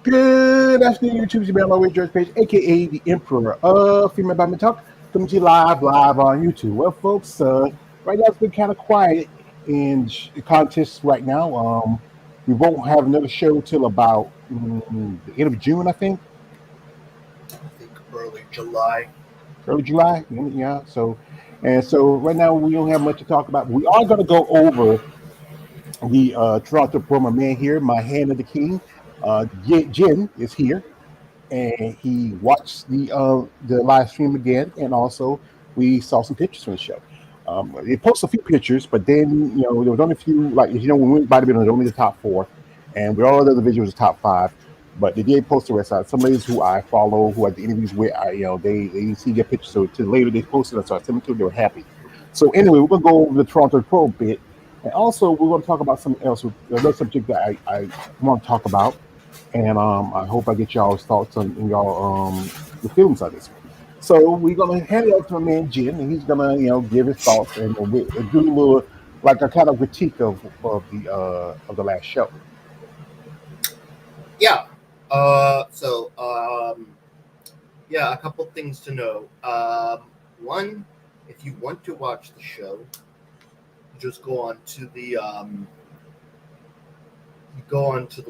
Good afternoon, YouTube. It's your man, my way, George Page, aka the Emperor of Female Badminton Talk, coming to you live on YouTube. Well, folks, right now it's been kind of quiet in the contest right now. We won't have another show till about the end of June, I think, I think early July. early July. Yeah. So right now we don't have much to talk about. We are going to go over the Toronto Pro. My man here, my hand of the king, Jin is here. And he watched the live stream again, and also we saw some pictures from the show. They posted a few pictures, but then there was only a few. Like when we went bodybuilding, there was only the top four, and we all the other videos was top five. But they did post the rest out. Some ladies who I follow, who I did interviews with, they didn't see their pictures. So to later they posted it, so I sent them to them. They were happy. So anyway, we're gonna go over the Toronto Pro a bit, and also we're gonna talk about something else, another subject that I want to talk about, and I hope I get y'all's thoughts on y'all the feelings on this. So we're gonna hand it over to my man Jim, and he's gonna give his thoughts and do a little like a kind of critique of the last show. Yeah. Yeah, a couple things to know. One, if you want to watch the show, just go on to the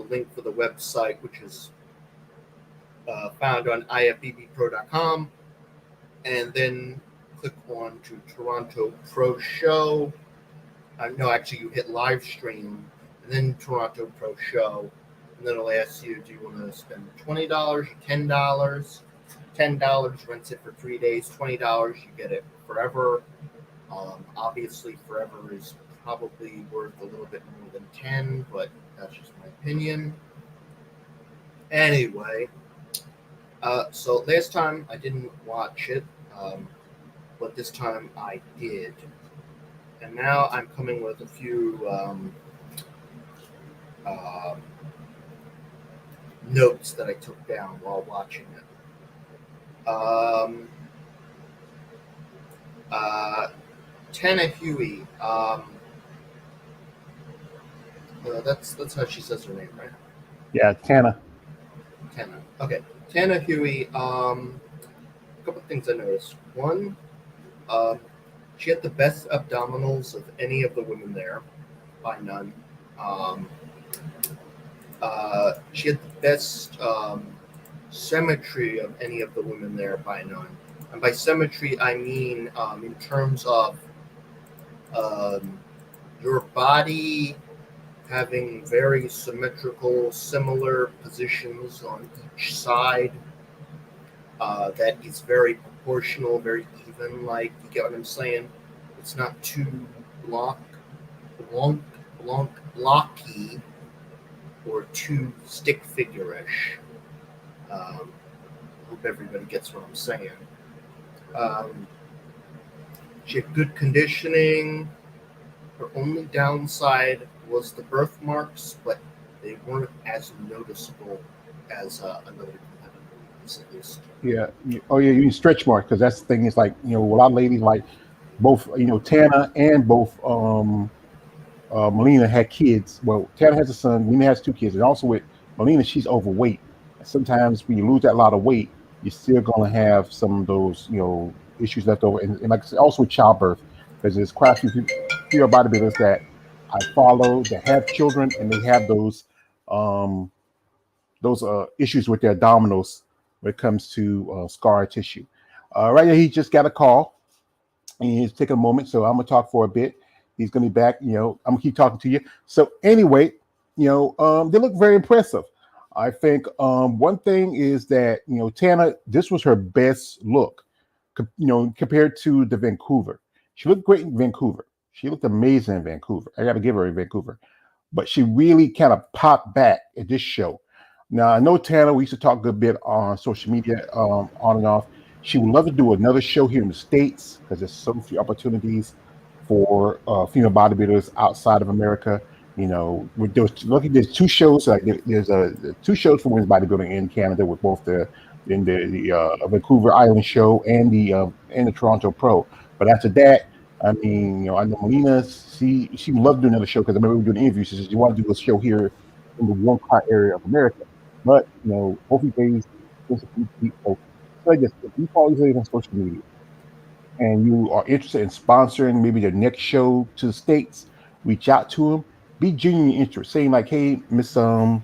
link for the website, which is found on ifbbpro.com, and then click on to Toronto Pro Show. No, actually, you hit live stream, and then Toronto Pro Show, and then it'll ask you, do you want to spend $20 or $10? $10 rents it for 3 days. $20 you get it forever. Obviously, forever is probably worth a little bit more than 10, but that's just my opinion. Anyway, so last time I didn't watch it, but this time I did. And now I'm coming with a few notes that I took down while watching it. Tana Huey. That's how she says her name, right? Yeah, Tana. Tana. Okay. Tana Huey. A couple of things I noticed. One, she had the best abdominals of any of the women there, by none. She had the best symmetry of any of the women there, by none. And by symmetry, I mean in terms of your body having very symmetrical, similar positions on each side. That is very proportional, very even. Like, you get what I'm saying? It's not too blocky, or too stick figure-ish. Hope everybody gets what I'm saying. She had good conditioning. Her only downside was the birthmarks, but they weren't as noticeable as another competitor, at least. Yeah. Oh yeah, you mean stretch marks, because that's the thing. Is like a lot of ladies like both Tana and both Melina had kids. Well, Tana has a son. Melina has two kids, and also with Melina, she's overweight. Sometimes when you lose that lot of weight, you're still going to have some of those issues left over, and like I said, also with childbirth, because there's quite a few bodybuilders that I follow that have children, and they have those issues with their abdominals when it comes to scar tissue. Right now, he just got a call, and he's taking a moment, so I'm gonna talk for a bit. He's gonna be back. I'm gonna keep talking to you. So anyway, they look very impressive. I think one thing is that Tana, this was her best look, compared to the Vancouver. She looked great in Vancouver. She looked amazing in Vancouver. I got to give her in Vancouver, but she really kind of popped back at this show. Now I know Tana. We used to talk a good bit on social media, on and off. She would love to do another show here in the States because there's so few opportunities for female bodybuilders outside of America. There's two shows. There's two shows for women's bodybuilding in Canada, with both the Vancouver Island show and the Toronto Pro. But after that, I mean, I know Melina. She would love to do another show, because I remember we were doing interviews. She says, "You want to do a show here in the warm, hot area of America?" But both these ladies just keep focused. So like this, if you follow these ladies on social media and you are interested in sponsoring maybe their next show to the states, reach out to them. Be genuinely interested, saying like, "Hey, Miss I'm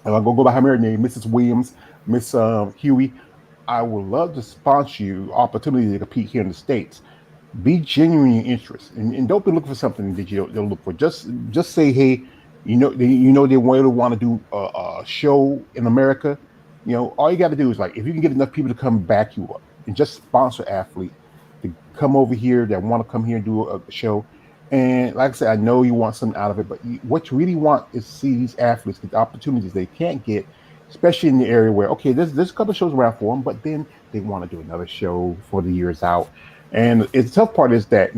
gonna go by her married name, Mrs. Williams, Miss Huey. I would love to sponsor you opportunity to compete here in the states. Be genuinely interested, and don't be looking for something that you don't look for. Just say, hey, they want to do a show in America. All you got to do is like if you can get enough people to come back you up and just sponsor athlete to come over here that want to come here and do a show. And like I said, I know you want something out of it, but what you really want is to see these athletes get the opportunities they can't get, especially in the area where okay, there's a couple of shows around for them, but then they want to do another show for the years out. And it's the tough part is that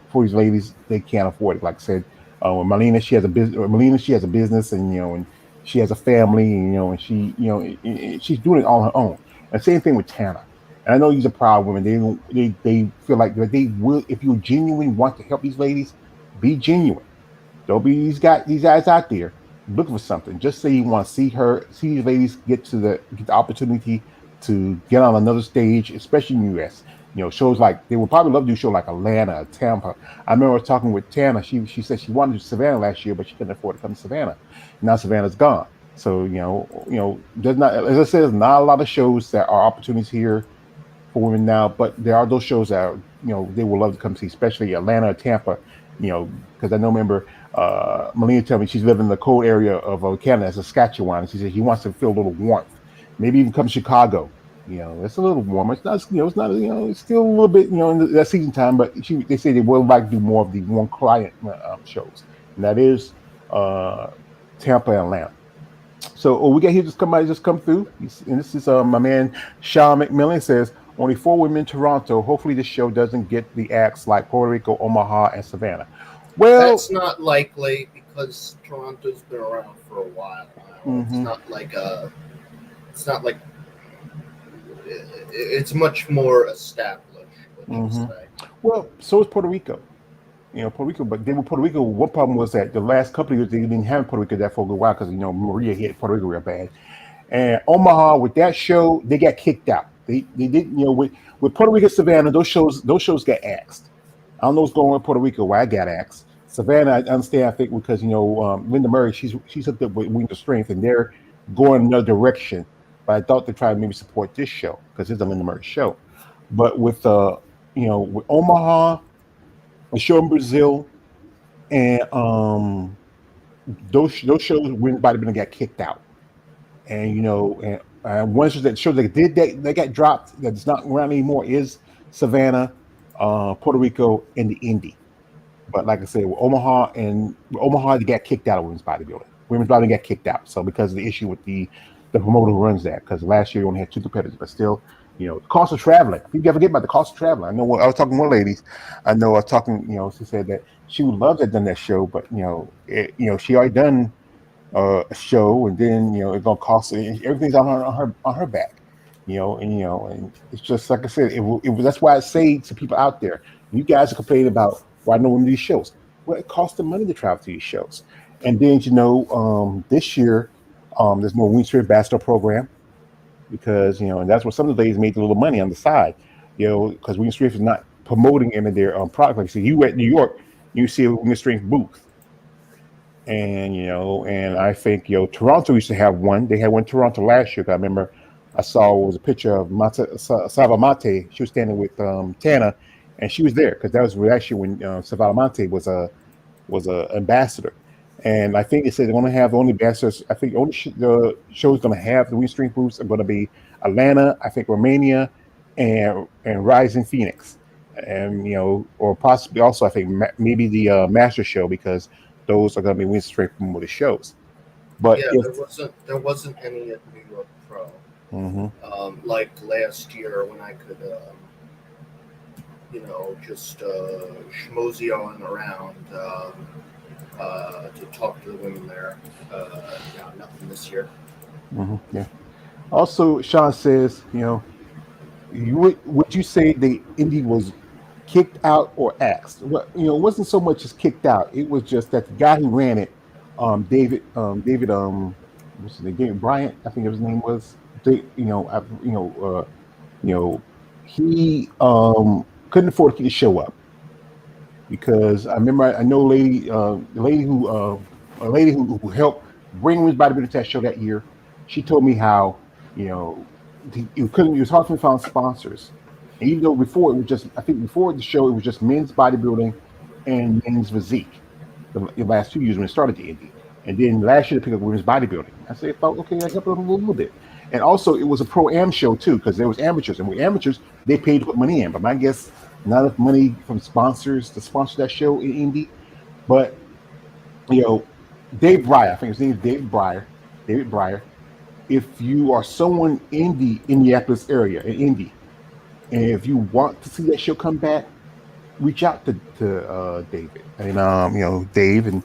for these ladies they can't afford it. Like I said, with Melina, she has a business. Melina, she has a business, and and she has a family, and she she's doing it all on her own. And same thing with Tana. And I know these are proud women. They don't. They feel like they will. If you genuinely want to help these ladies, be genuine. Don't be these guys out there looking for something. Just say you want to see these ladies get the opportunity to get on another stage, especially in the U.S. Shows like they would probably love to do a show like Atlanta, Tampa. I remember talking with Tana. She said she wanted to do Savannah last year, but she couldn't afford to come to Savannah. Now Savannah's gone. So there's not, as I said, there's not a lot of shows that are opportunities here for women now, but there are those shows that they would love to come see, especially Atlanta or Tampa. Because I know, remember, Melina told me she's living in the cold area of Canada, Saskatchewan, and she said he wants to feel a little warmth. Maybe even come to Chicago. It's a little warmer. It's not, it's not, it's still a little bit, in that season time, but they say they would like to do more of the warm client shows, and that is uh, Tampa and Atlanta. So we got here just somebody just come through, and this is my man Sean McMillan says only four women in Toronto. Hopefully this show doesn't get the acts like Puerto Rico, Omaha, and Savannah. Well, That's not likely because Toronto's been around for a while now. It's hmm not like it's not like it's much more established. Let's hmm just say. well, so is Puerto Rico. Puerto Rico, but then with Puerto Rico, one problem was that the last couple of years they didn't have Puerto Rico that for a good while because Maria hit Puerto Rico real bad. And Omaha with that show, they got kicked out. They didn't with Puerto Rico Savannah, those shows got axed. I don't know what's going on with Puerto Rico. Why I got axed. Savannah, I understand. I think because Linda Murray, she's hooked up with Wings of Strength, and they're going another direction. But I thought they tried to maybe support this show because it's a Linda Murray show. But with Omaha, a show in Brazil, and those shows, everybody been got kicked out. And one show that did that they got dropped that's not around anymore is Savannah, Puerto Rico, and the Indy. But like I said, with Omaha, they got kicked out of women's bodybuilding. Women's bodybuilding got kicked out. So because of the issue with the promoter who runs that, because last year you only had two competitors, but still, the cost of traveling. People never forget about the cost of traveling. I know I was talking to one lady. I know I was talking. She said that she would love to have done that show, but she already done a show, and then it's gonna cost everything's on her back. And it's just like I said, that's why I say to people out there, you guys are complaining about why no one of these shows. Well, it costs them money to travel to these shows, and then this year there's no Winter Bachelor program because and that's where some of the ladies made a little money on the side, because Winter Strength is not promoting any of their product. Like I said, you at New York, you see a Winter Strength booth, and I think Toronto used to have one. They had one in Toronto last year. 'Cause I remember I saw was a picture of Sava Mate. She was standing with Tana, and she was there because that was actually when Sava Mate was a ambassador. And I think they said they're going to have only ambassadors. I think only the shows going to have the Wing booths are going to be Atlanta, I think Romania, and Rising Phoenix, and or possibly also I think maybe the Master Show because those are going to be Wing promoted shows. But Yeah, if there wasn't any at New York Pro. hmm Like last year when I could, just schmoozy on around to talk to the women there. Yeah, nothing this year. yeah. Also, Sean says, would you say the indie was kicked out or axed? Well, it wasn't so much as kicked out. It was just that the guy who ran it, David. what's his name? David Bryant, I think his name was. They, you know, he couldn't afford to keep the show up because I remember I know a lady who helped bring women's bodybuilding to that show that year. She told me how you know it was hard to find sponsors, and even though before it was just I think before the show it was just men's bodybuilding and men's physique the last 2 years when it started the indie. And then last year they picked up women's bodybuilding. I said, I thought, okay, I helped them a little bit. And also, it was a pro am show too, because there was amateurs, and with amateurs, they paid to put money in. But my guess, not enough money from sponsors to sponsor that show in indie. But you know, Dave Breyer, I think his name is David Breyer. David Breyer. If you are someone in the Indianapolis area, in Indy, and if you want to see that show come back, reach out to David and Dave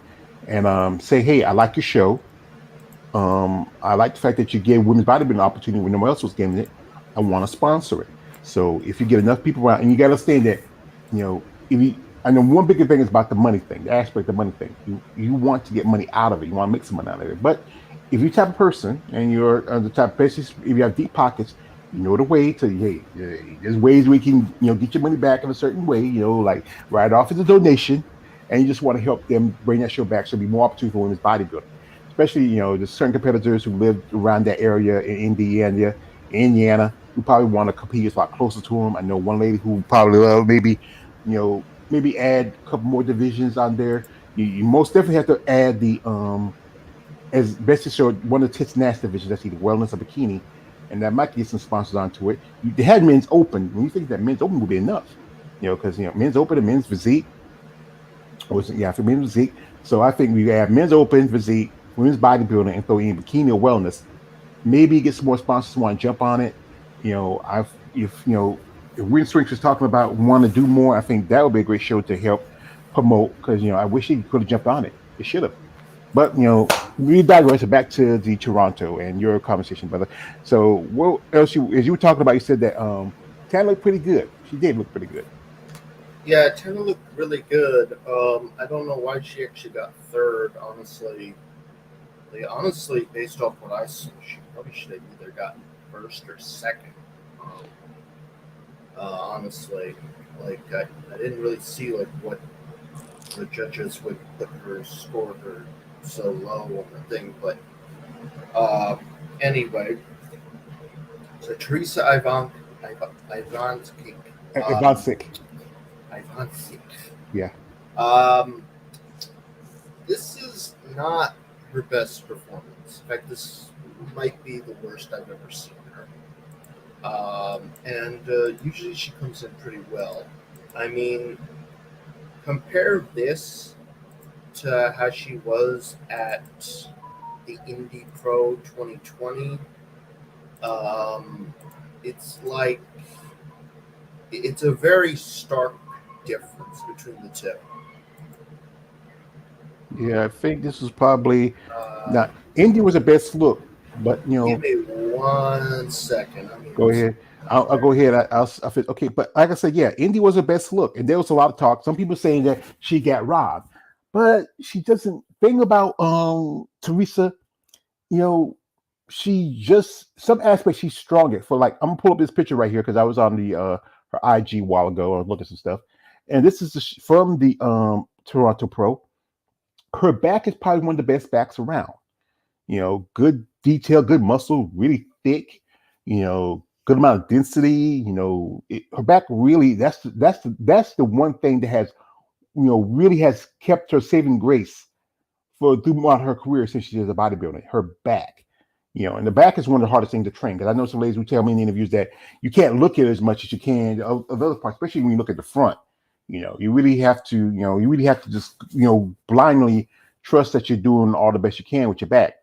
and say, hey, I like your show. I like the fact that you gave women's bodybuilding an opportunity when no one else was getting it. I want to sponsor it. So if you get enough people around, and you got to understand that, if you, I know one bigger thing is about the money thing, the aspect of the money thing. You want to get money out of it. You want to make some money out of it. But if you're the type of person and you're the type of person, if you have deep pockets, you know the way to, hey, there's ways we can, get your money back in a certain way, like write off as a donation, and you just want to help them bring that show back so there'll be more opportunity for women's bodybuilding, especially there's certain competitors who live around that area in Indiana, who probably want to compete a lot closer to them. I know one lady who probably maybe add a couple more divisions on there. You most definitely have to add the as best to show one of the tits nash divisions. That's either wellness or bikini, and that might get some sponsors onto it. They had men's open. When you think that men's open would be enough, because men's open and men's physique, for men's physique. So I think we have men's open physique, women's bodybuilding, and throw in bikini or wellness. Maybe get some more sponsors who want to jump on it. I've if Win Strength is talking about want to do more, I think that would be a great show to help promote because I wish he could have jumped on it. It should have. But we digress back to the Toronto and your conversation, brother. So what else as you were talking about, you said that Tan looked pretty good. She did look pretty good. Yeah, Tana looked really good. I don't know why she actually got third, honestly. Honestly, based off what I saw, she probably should have either gotten first or second. Um, honestly, I didn't really see like what the judges would put her score her so low on the thing, but uh, anyway, so Teresa Ivanchik, um, Sick. Ivanchik. Yeah. Um, this is not her best performance. In fact, this might be the worst I've ever seen her. And usually she comes in pretty well. I mean, compare this to how she was at the Indie Pro 2020. Um, it's like it's a very stark difference between the two. Yeah, I think this was probably Uh, not Indy was the best look, but Give me 1 second. I'm go gonna see ahead. I'll go ahead. I'll fit. Okay, but like I said, yeah, Indy was the best look, and there was a lot of talk. Some people saying that she got robbed, but she doesn't. Thing about Teresa, you know, she just some aspects she's stronger. For like, I'm gonna pull up this picture right here because I was on the her IG a while ago or looking at some stuff, and this is from the Toronto Pro. Her back is probably one of the best backs around. Good detail, good muscle, really thick. Good amount of density. Her back really. That's the one thing that has really has kept her saving grace for throughout her career since she did a bodybuilding. Her back. And the back is one of the hardest things to train because I know some ladies who tell me in interviews that you can't look at it as much as you can of other parts, especially when you look at the front. You really have to, you really have to just, blindly trust that you're doing all the best you can with your back.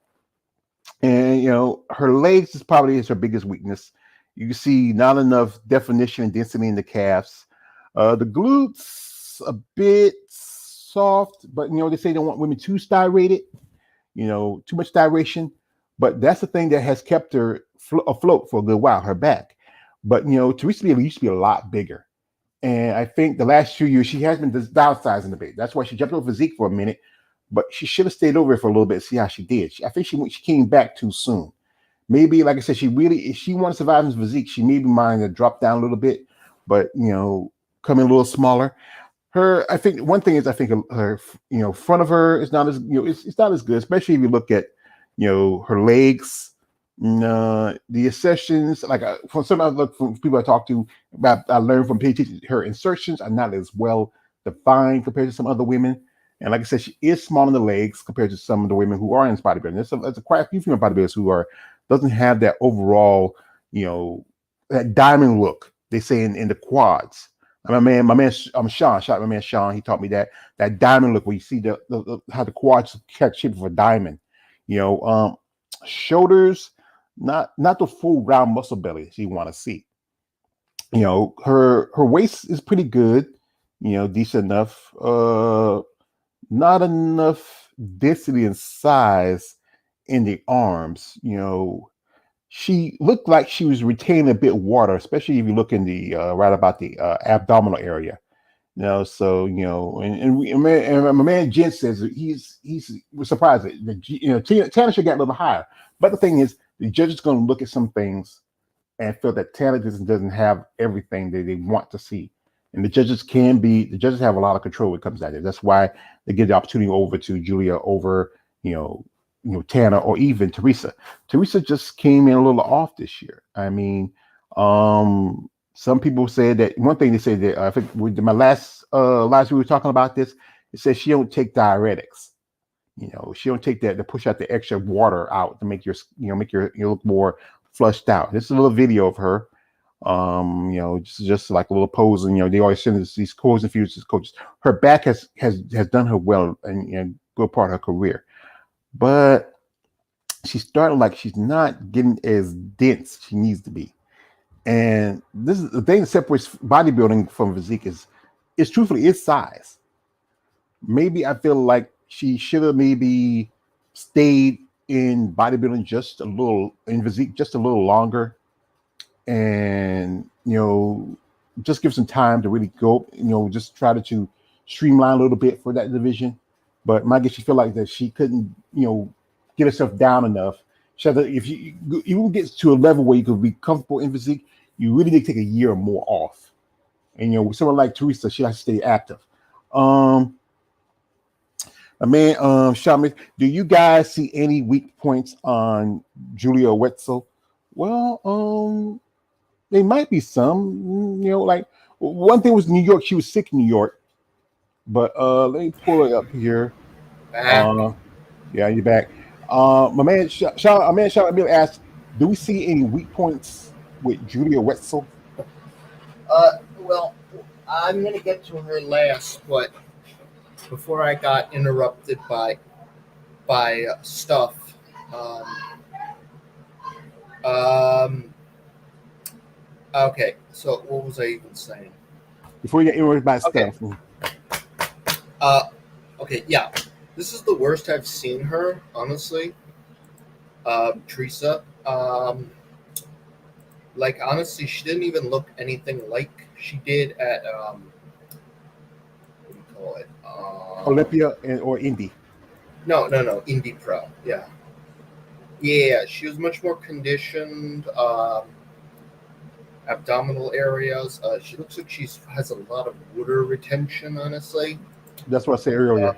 And her legs is her biggest weakness. You can see not enough definition and density in the calves. The glutes a bit soft, but they say they don't want women too styrated. Too much styration. But that's the thing that has kept her afloat for a good while. Her back. But Teresa used to be a lot bigger. And I think the last few years she has been downsizing a bit. That's why she jumped over physique for a minute. but she should have stayed over for a little bit. See how she did. I think she came back too soon. Maybe, like I said, she really, if she wants to survive in physique, she maybe mind to drop down a little bit, but come in a little smaller. Her, I think one thing is, I think her, front of her is not as, it's not as good, especially if you look at, her legs, the accessions. Like from some other from people I talk to, about I learned from PhD, her insertions are not as well defined compared to some other women. And like I said, she is small in the legs compared to some of the women who are in bodybuilding. There's a quite a few female bodybuilders who are doesn't have that overall, that diamond look. They say in the quads. And I'm Sean. Shout out my man Sean. He taught me that diamond look where you see the how the quads catch shape of a diamond. You know, shoulders, not the full round muscle belly you want to see. Her waist is pretty good. Decent enough. Not enough density and size in the arms. She looked like she was retaining a bit of water, especially if you look in the right about the abdominal area. So and my man Jen says that he's was surprised that Tanner should get a little higher. But the thing is, the judge is going to look at some things and feel that Tanner doesn't have everything that they want to see. And the judges have a lot of control when it comes to that. That's why they give the opportunity over to Julia over, Tanner or even Teresa. Teresa just came in a little off this year. I mean, some people said that one thing they said that I think with my last we were talking about this, it says she don't take diuretics. She don't take that to push out the extra water out to make your you look more flushed out. This is a little video of her. Just like a little pose, and they always send us these codes and fuses coaches. Her back has done her well and good part of her career, but she's starting like she's not getting as dense she needs to be. And this is the thing that separates bodybuilding from physique is truthfully its size. Maybe I feel like she should have maybe stayed in bodybuilding just a little, in physique just a little longer, and just give some time to really go, just try to streamline a little bit for that division. But my guess, she feel like that she couldn't get herself down enough. If you will get to a level where you could be comfortable in physique, you really need to take a year or more off. And with someone like Teresa, she has to stay active. Shaman, do you guys see any weak points on Julia Wetzel? Well, there might be some. Like one thing was New York. She was sick in New York, but let me pull it up here. Back. Yeah, you're back. My man, Sean, I'm going to ask, do we see any weak points with Julia Wetzel? Well, I'm gonna get to her last, but before I got interrupted by stuff. Okay, so what was I even saying? Before you get interrupted by Okay. stuff. Okay, yeah. This is the worst I've seen her, honestly. Teresa. Like, honestly, she didn't even look anything like she did at, what do you call it? Olympia or Indy. No, Indie Pro, yeah. Yeah, she was much more conditioned, abdominal areas. She looks like she has a lot of water retention, honestly. That's what I said earlier.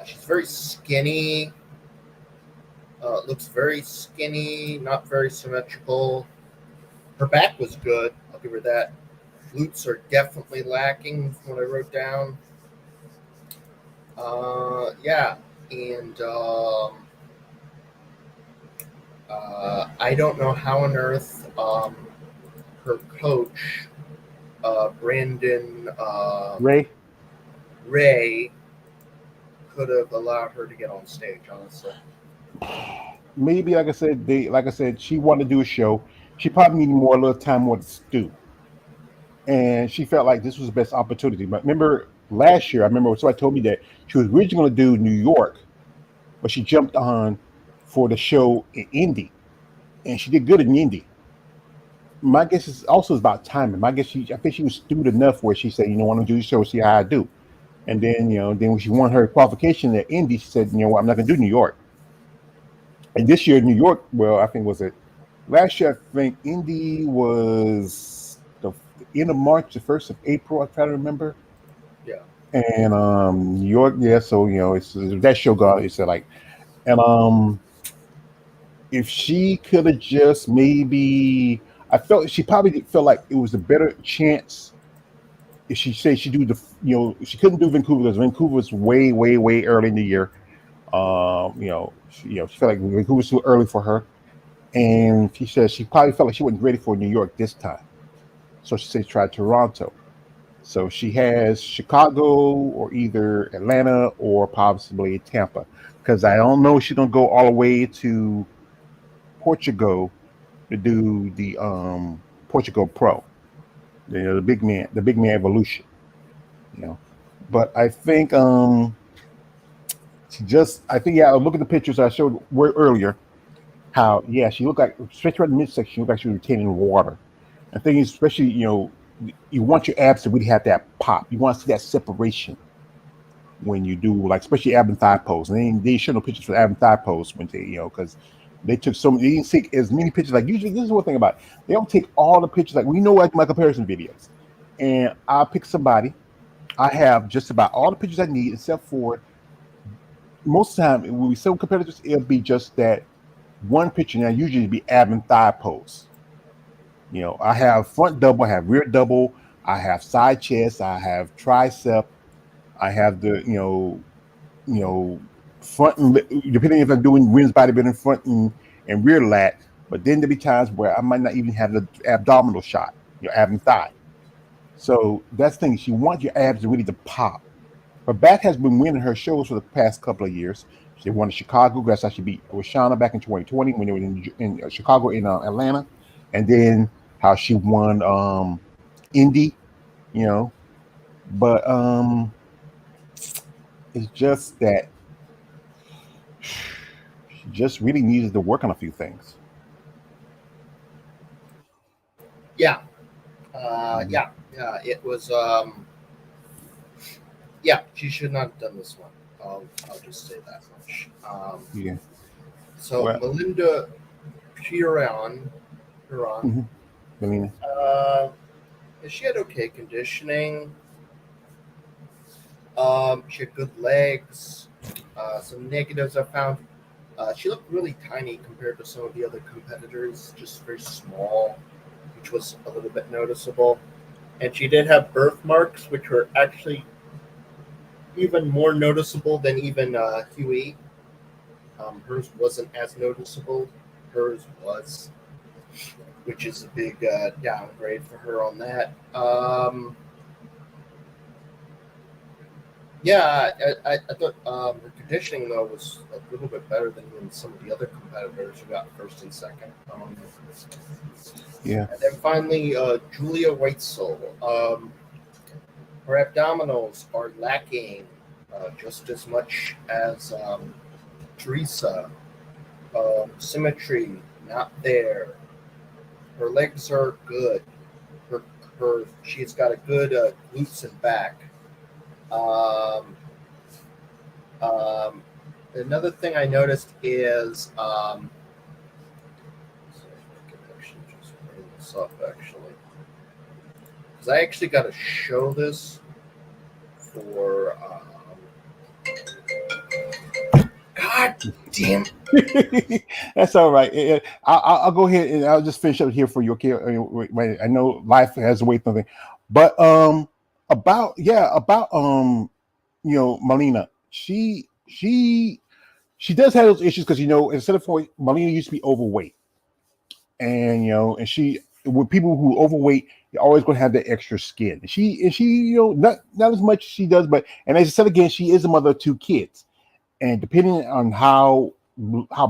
She's very skinny. Looks very skinny, not very symmetrical. Her back was good. I'll give her that. Glutes are definitely lacking from what I wrote down. Yeah, and I don't know how on earth her coach, Brandon Ray, could have allowed her to get on stage, honestly. Maybe, like I said, she wanted to do a show. She probably needed a little time more to stew. And she felt like this was the best opportunity. But remember last year, I remember somebody told me that she was originally going to do New York, but she jumped on for the show in Indy, and she did good in Indy. My guess is also about timing. I think she was stewed enough where she said, I want to do the show, see how I do. And then then when she won her qualification at Indy, she said, what, I'm not going to do New York. And this year, New York, well, I think was it last year? I think Indy was the end of March, the 1st of April. I try to remember. Yeah. And New York, yeah. So it's that show got. It's like, and if she could have just maybe, I felt she probably felt like it was a better chance if she said she do she couldn't do Vancouver because Vancouver was way, way, way early in the year. She felt like Vancouver was too early for her, and she said she probably felt like she wasn't ready for New York this time. So she said try Toronto. So she has Chicago or either Atlanta or possibly Tampa. Because I don't know if she's gonna go all the way to Portugal to do the Portugal Pro. The big man evolution. You know. But I think she just I think yeah, look at the pictures I showed earlier. How yeah, she looked like especially right in the midsection, she looked like she was retaining water. And thing is, especially you want your abs to really have that pop. You want to see that separation when you do like especially ab and thigh pose. And they show no pictures for ab and thigh pose when they because they took so many. They didn't take as many pictures. Like usually, this is one thing about it. They don't take all the pictures. Like we know like my comparison videos, and I'll pick somebody. I have just about all the pictures I need except for most of the time when we show competitors, it'll be just that one picture. Now usually it'd be ab and thigh pose. I have front double, I have rear double, I have side chest, I have tricep, I have the you know front and depending if I'm doing women's bodybuilding front and rear lat. But then there'll be times where I might not even have the abdominal shot, your ab and thigh. So that's the thing. She wants your abs to really to pop. Her back has been winning her shows for the past couple of years. She won in Chicago. That's how she beat Roshana back in 2020 when they were in Chicago in Atlanta, and then how she won Indy. You know, but it's just that she just really needs to work on a few things. Yeah. Mhm. Yeah. It was. Yeah, she should not have done this one. I'll just say that much. Yeah. So Well, Melinda Huron, mhm. Melina. uh, she had okay conditioning. She had good legs. Some negatives I found. She looked really tiny compared to some of the other competitors, just very small, which was a little bit noticeable. And she did have birthmarks, which were actually even more noticeable than even Huey. Hers wasn't as noticeable. Hers was, which is a big downgrade for her on that. Yeah, I thought her conditioning though was a little bit better than even some of the other competitors who got first and second. Yeah. And then finally, Julia Whitesell. Her abdominals are lacking just as much as Teresa. Symmetry not there. Her legs are good. Her, she's got a good glutes and back. Um, um, Another thing I noticed is sorry, I can actually just bring this up actually because I actually got to show this for God damn. That's all right. I'll go ahead and I'll just finish up here for you. Okay, I know life has a way something, but about Melina. She does have those issues because instead of Melina used to be overweight, and and she with people who overweight, they're always going to have that extra skin. And she not as much she does, but and as I said again, she is a mother of two kids, and depending on how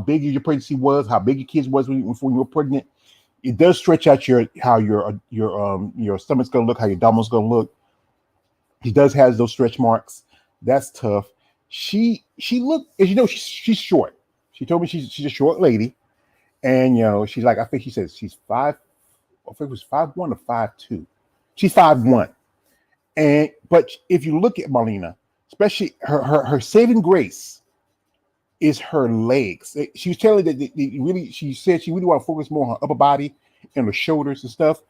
big your pregnancy was, how big your kids was when you were pregnant, it does stretch out how your stomach's gonna look, how your abdomen's gonna look. He does has those stretch marks. That's tough. She looked, as she's short. She told me she's a short lady, and she's like I think she says she's five. I think it was 5'1" or 5'2". She's 5'1", and but if you look at Marlena. especially her saving grace is her legs. She was telling that really, she said she really want to focus more on her upper body and her shoulders and stuff.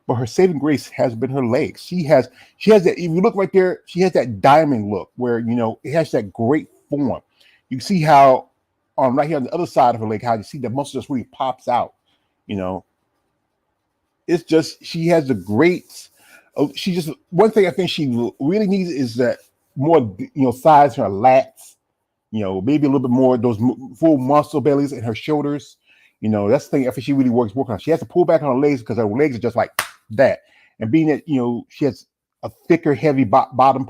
But her saving grace has been her legs. She has that. If you look right there, she has that diamond look where it has that great form. You see how on right here on the other side of her leg, how you see the muscle just really pops out. You know, it's just she has a great. She just one thing I think she really needs is that more size in her lats. Maybe a little bit more of those full muscle bellies in her shoulders. That's the thing I think she really working on. She has to pull back on her legs because her legs are just like that. And being that she has a thicker, heavy bottom,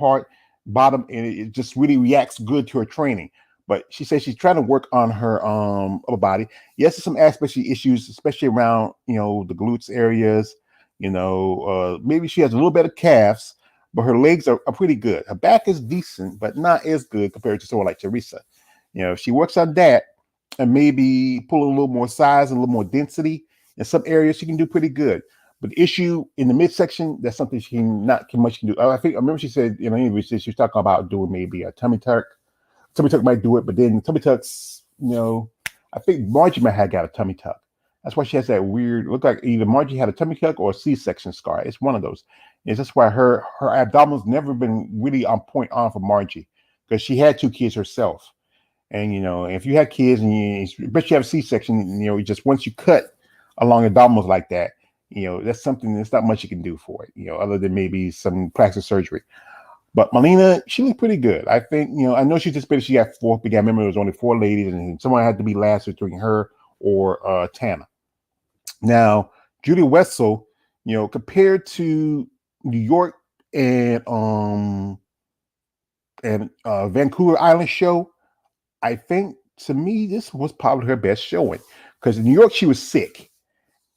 and it just really reacts good to her training. But she says she's trying to work on her upper body. Yes, there's some aspect issues, especially around the glutes areas. Maybe she has a little bit of calves, but her legs are pretty good. Her back is decent, but not as good compared to someone like Teresa. If she works on that and maybe pull a little more size and a little more density in some areas, she can do pretty good. But the issue in the midsection, that's something she can do. I remember she said in an interview, she was talking about doing maybe a tummy tuck. Tummy tuck might do it, but then tummy tucks, I think Margie might have got a tummy tuck. That's why she has that weird look, like either Margie had a tummy tuck or a C-section scar. It's one of those. It's just why her abdominals never been really on point on for Margie, because she had 2 kids herself. And if you had kids and you have a C-section, just once you cut along abdominals like that, that's something that's not much you can do for it, other than maybe some plastic surgery. But Melina, she looked pretty good. I think, I know she just she got 4th, but I remember there was only 4 ladies, and someone had to be last between her or Tana. Now, Julia Wessel, compared to New York and Vancouver Island show, I think to me this was probably her best showing, because in New York she was sick,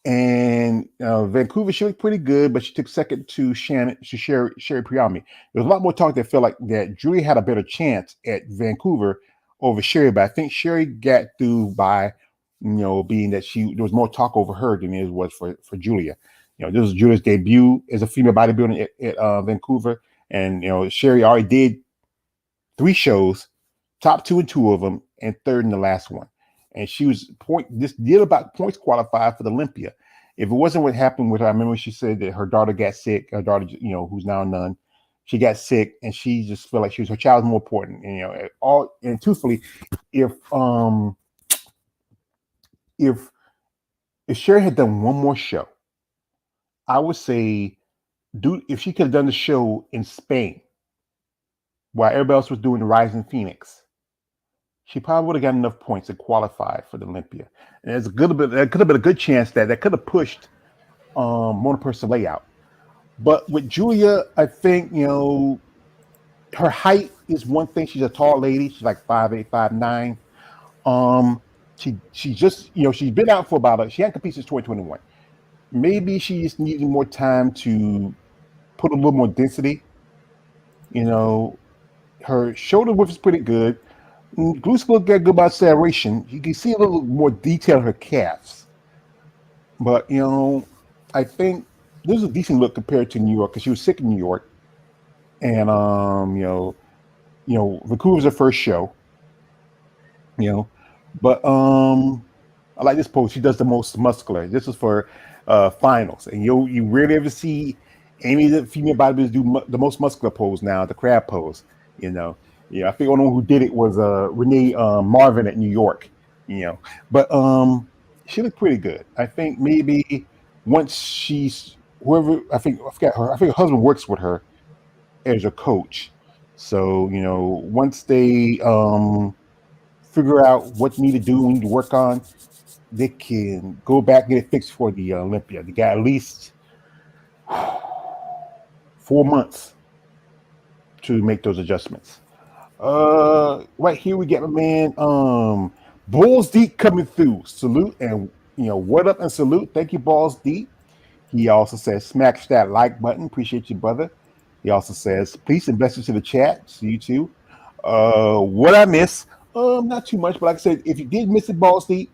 and Vancouver she looked pretty good, but she took second to Sherry Priami. There was a lot more talk that felt like that Julia had a better chance at Vancouver over Sherry, but I think Sherry got through by being that there was more talk over her than it was for Julia. This was Julia's debut as a female bodybuilder at Vancouver, and Sherry already did 3 shows, top 2 in 2 of them, and 3rd in the last one. And she was did about points qualified for the Olympia. If it wasn't what happened with her, I remember she said that her daughter got sick. Her daughter, who's now a nun, she got sick, and she just felt like her child was more important. And truthfully, if Sherry had done one more show, I would say, if she could have done the show in Spain while everybody else was doing the Rising Phoenix, she probably would have got enough points to qualify for the Olympia. And there could have been a good chance that could have pushed Mona Persolet out. But with Julia, I think, her height is one thing. She's a tall lady. She's like 5'8", 5'9". She just, she's been out for about she hadn't competed since 2021. Maybe she just needed more time to put a little more density. Her shoulder width is pretty good. Glutes look good by separation. You can see a little more detail in her calves. But, I think this is a decent look compared to New York, because she was sick in New York. And, Vancouver was her first show. But I like this pose. She does the most muscular. This is for finals. And you rarely ever see any of the female bodybuilders do the most muscular pose now, the crab pose. I think the only one who did it was Renee Marvin at New York. But she looked pretty good. I think maybe once I forgot her. I think her husband works with her as a coach. So once they figure out what they need to do, need to work on, they can go back and get it fixed for the Olympia. They got at least 4 months to make those adjustments. Right here we get my man Balls Deep coming through. Salute, and what up and salute. Thank you, Balls Deep. He also says smash that like button. Appreciate you, brother. He also says peace and blessings to the chat. See you too. What I miss? Not too much, but like I said, if you did miss it, Balls Deep,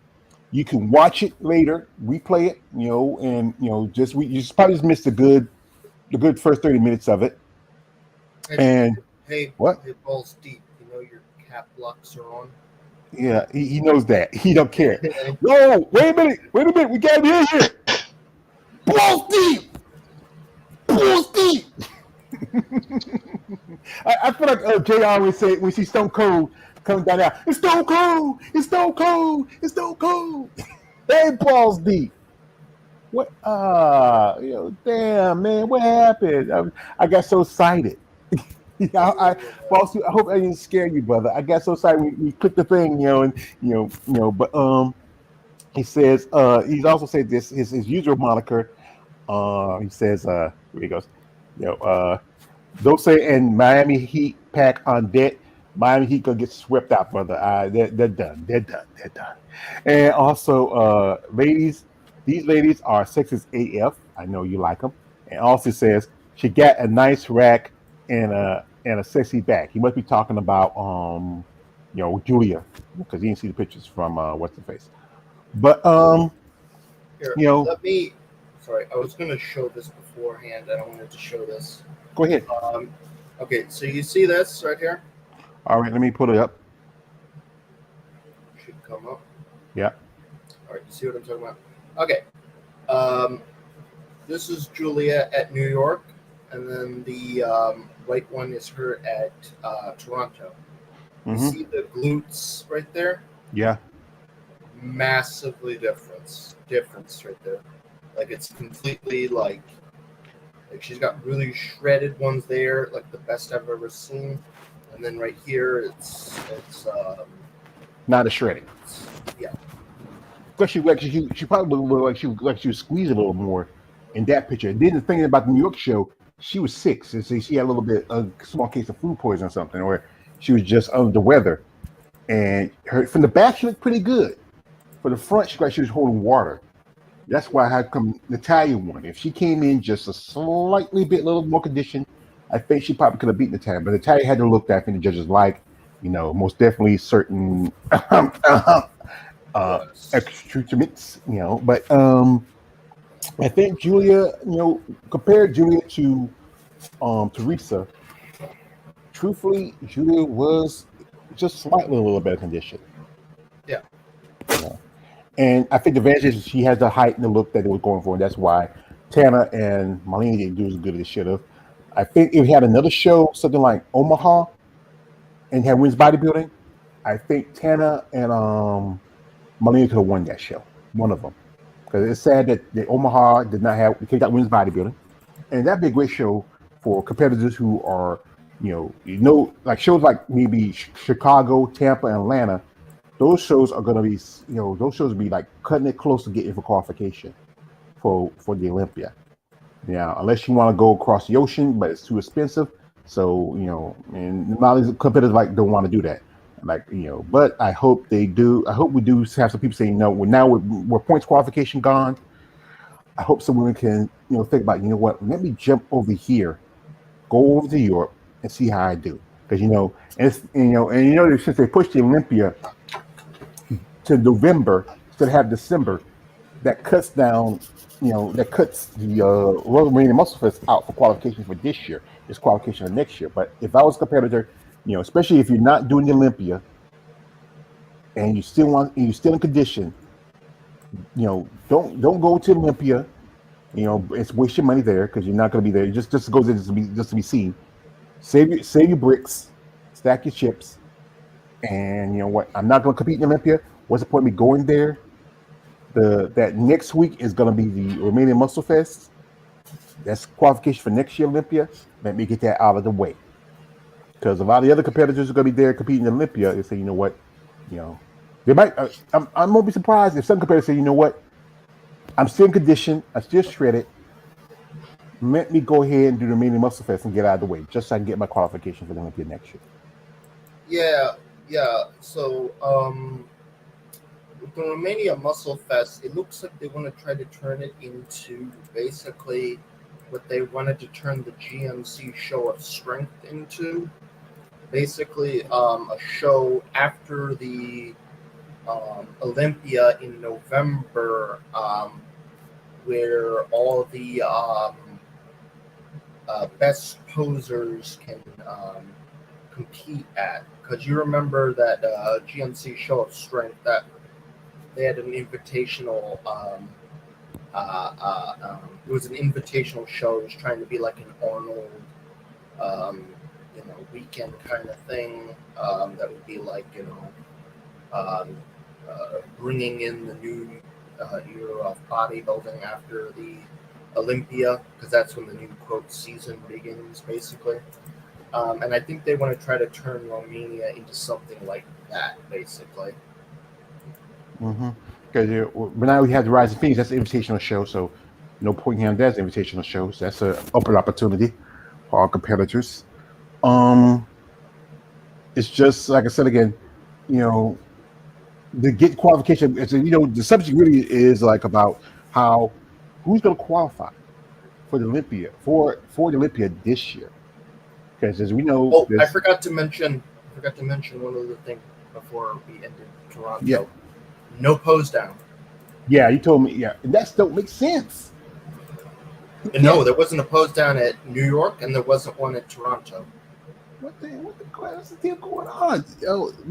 you can watch it later, replay it, and you just probably just missed the good first 30 minutes of it. And Hey, What? hey, balls deep. You know your cap locks are on. Yeah, he knows that. He don't care. Whoa, wait a minute. We got him in here. Balls deep. Balls deep. I feel like JR always say when see Stone Cold coming down there, it's Stone Cold, it's Stone Cold, it's Stone Cold. Hey, balls deep. What? Damn, man, what happened? I got so excited. Boss, I hope I didn't scare you, brother. I got so excited. We clicked the thing, but he says, he's also said this, his usual moniker, he says, here he goes, you know, uh, don't say and Miami Heat pack on deck. Miami Heat gonna get swept out, brother. They're done. They're done. They're done. And also, ladies, these ladies are sexy as AF. I know you like them. And also says she got a nice rack and a sexy back. He must be talking about Julia, because he didn't see the pictures from what's the face. But Here, you know, let me. Sorry, I was going to show this beforehand. I don't wanted to show this. go ahead. Um, okay, so you see this right here? All right, let me pull it up. Should come up. Yeah. All right, you see what I'm talking about? Okay. Um, this is Julia at New York, and then the white one is her at Toronto. You see the glutes right there? Yeah. Massively difference right there. Like it's completely like she's got really shredded ones there, like the best I've ever seen. And then right here, it's Not as shredding. yeah. Because she probably looked like she was squeezed a little more in that picture. And then the thing about the New York show, she was sick. So she had a little bit a small case of food poisoning or something, or she was just under the weather. And her from the back she looked pretty good. For the front, she was holding water. That's why I had come Natalia won. If she came in just a slightly bit little more conditioned, I think she probably could have beaten Natalia. But Natalia had to look that, I think the judges like, most definitely certain Yes. accoutrements, But I think Julia, compared Julia to Teresa, truthfully, Julia was just slightly a little better condition. Yeah. And I think the advantage is she has the height and the look that they were going for, and that's why Tana and Marlene didn't do as good as they should have. I think if we had another show, something like Omaha, and had women's bodybuilding, I think Tana and Marlene could have won that show. One of them. Because it's sad that the Omaha did not have they got women's bodybuilding, and that'd be a great show for competitors who are like shows like maybe Chicago, Tampa, and Atlanta. Those shows are going to be those shows will be like cutting it close to getting for qualification for the Olympia. Now, unless you want to go across the ocean, but it's too expensive. So and a lot of these competitors don't want to do that. But I hope they do. I hope we do have some people saying no. Now with points qualification gone, I hope some women can think about what. Let me jump over here, go over to Europe, and see how I do. Because and it's since they pushed the Olympia to November instead of have December, that cuts down. That cuts the Royal Marine and Muscle Fest out for qualification for this year. It's qualification for next year. But if I was a competitor, especially if you're not doing the Olympia and you're still in condition, don't go to Olympia. It's waste your money there because you're not going to be there. Just go there just to be seen. Save your bricks, stack your chips, and you know what? I'm not going to compete in Olympia. What's the point of me going there? That next week is going to be the Romanian Muscle Fest. That's qualification for next year Olympia. Let me get that out of the way. Because a lot of the other competitors are going to be there competing in Olympia and say, they might. I won't be surprised if some competitors say, I'm still in condition, I'm still shredded. Let me go ahead and do the Romanian Muscle Fest and get out of the way, just so I can get my qualification for the Olympia next year. Yeah. So, with the Romania Muscle Fest, it looks like they want to try to turn it into basically what they wanted to turn the GMC Show of Strength into. Basically, a show after the Olympia in November, where all the best posers can compete at? Because you remember that GNC Show of Strength, that they had an invitational. It was an invitational show. It was trying to be like an Arnold, weekend kind of thing. That would be like bringing in the new era of bodybuilding after the Olympia, because that's when the new quote season begins, basically. And I think they want to try to turn Romania into something like that, basically. Because but now we have the Rising Phoenix. That's an invitational show, so no point in having that as an invitational show. So that's an open opportunity for our competitors. It's just like I said again, the get qualification. It's the subject really is like about who's going to qualify for the Olympia for the Olympia this year. Because as we know, I forgot to mention one other thing before we ended Toronto. Yeah. No pose down. Yeah, you told me. Yeah, and that don't make sense. No, there wasn't a pose down at New York, and there wasn't one at Toronto. What's the deal going on?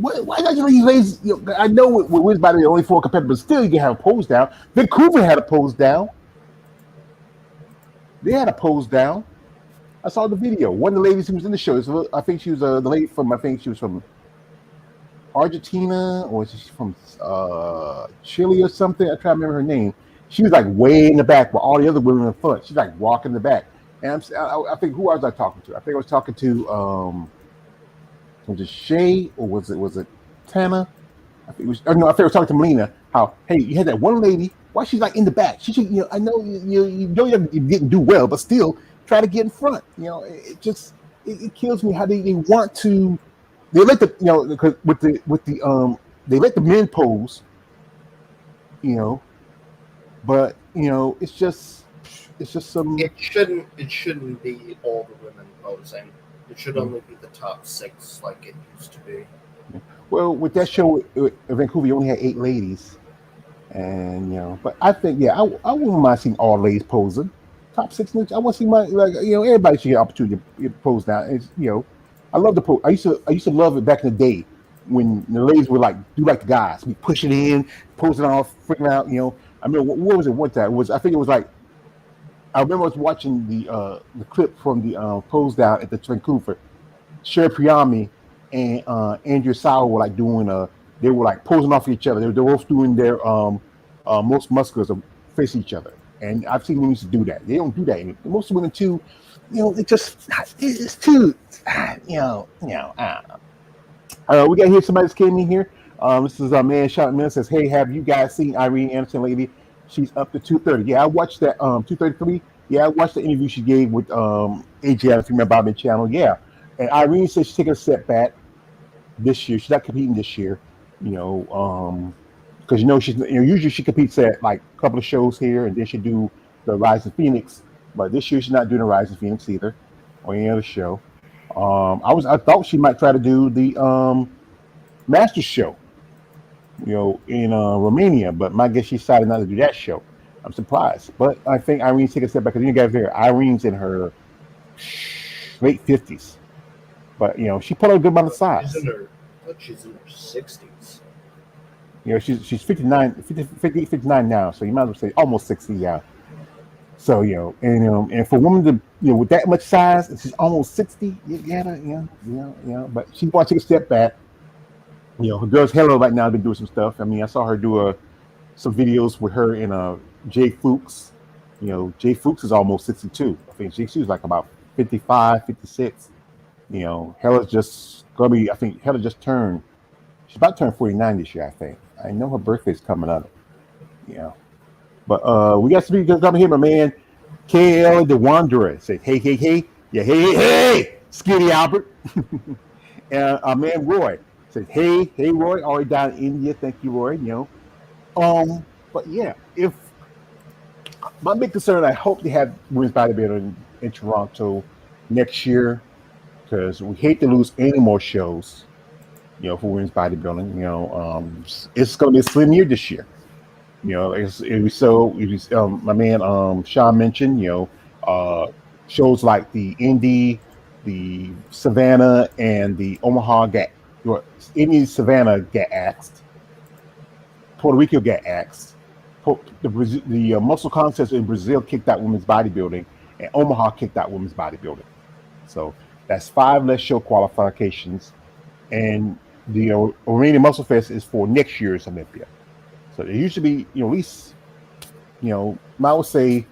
Why not you ladies? I know with women's body there are only 4 competitors, but still you can have a pose down. Vancouver had a pose down. They had a pose down. I saw the video. One of the ladies who was in the show, I think she was the lady from. I think she was from Argentina, or is she from Chile or something? I try to remember her name. She was like way in the back, while all the other women in the front. She's like walking in the back. And I think, who was I talking to? I think I was talking to was it Shay, or was it Tana? I think I think I was talking to Melina. How, hey, you had that one lady. Why she's like in the back? She should, I know you didn't do well, but still try to get in front. It just it kills me how they want to. They let the because they let the men pose, but it's just some. It shouldn't be all the women posing. It should only be the top 6 like it used to be. Well, with that show in Vancouver, you only had 8 ladies, and but I think I wouldn't mind seeing all ladies posing. Top 6, I want to see everybody should get an opportunity to pose now. It's I love the pose. I used to love it back in the day when the ladies would do like the guys, we push it in, posing off, freaking out. I mean, what was it one time? I think it was like, I remember I was watching the clip from the pose down at the Vancouver. Sher Priyami and Andrew Sauer were doing they were posing off each other. They were both doing their most musculars face each other. And I've seen them used to do that. They don't do that anymore. Most women too, it's too, we got here. Somebody just came in here. This is a man shouting in, says, "Hey, have you guys seen Irene Anderson lady? She's up to 230." Yeah, I watched that 233. Yeah, I watched the interview she gave with AJ on the Female Bobbing channel. Yeah, and Irene says she's taking a step back this year. She's not competing this year. Because she's usually she competes at a couple of shows here, and then she do the Rising Phoenix. But this year she's not doing the Rising Phoenix either, or any other show. I thought she might try to do the Masters show, in Romania, but my guess she decided not to do that show. I'm surprised, but I think Irene's taking a step back, because you guys there, Irene's in her late 50s, but she put on a good amount of size. She's in her 60s. She's 59 now, so you might as well say almost 60 now. So and for a woman to with that much size, and she's almost 60, but she wants to take a step back. Her girl's Hello right now been doing some stuff. I mean, I saw her do some videos with her and Jay Fuchs. Jay Fuchs is almost 62. I think she was about 55, 56. Hella's just gonna be. I think Hella just turned. She's about to turn 49 this year. I think. I know her birthday's coming up. But we got some people coming here. My man KL the Wanderer said, "Hey, yeah, hey, Skinny Albert." And our man Roy said, "Hey, Roy, already down in India. Thank you, Roy." But yeah, if my big concern, I hope they have women's bodybuilding in Toronto next year, because we hate to lose any more shows. For women's bodybuilding, it's going to be a slim year this year. My man Sean mentioned, shows like the Indy the Savannah and the Omaha get, or any Savannah get axed. Puerto Rico get axed. The muscle contest in Brazil kicked out women's bodybuilding, and Omaha kicked out women's bodybuilding. So that's 5 less show qualifications, and the Arena Muscle Fest is for next year's Olympia. So there used to be, at least, I would say,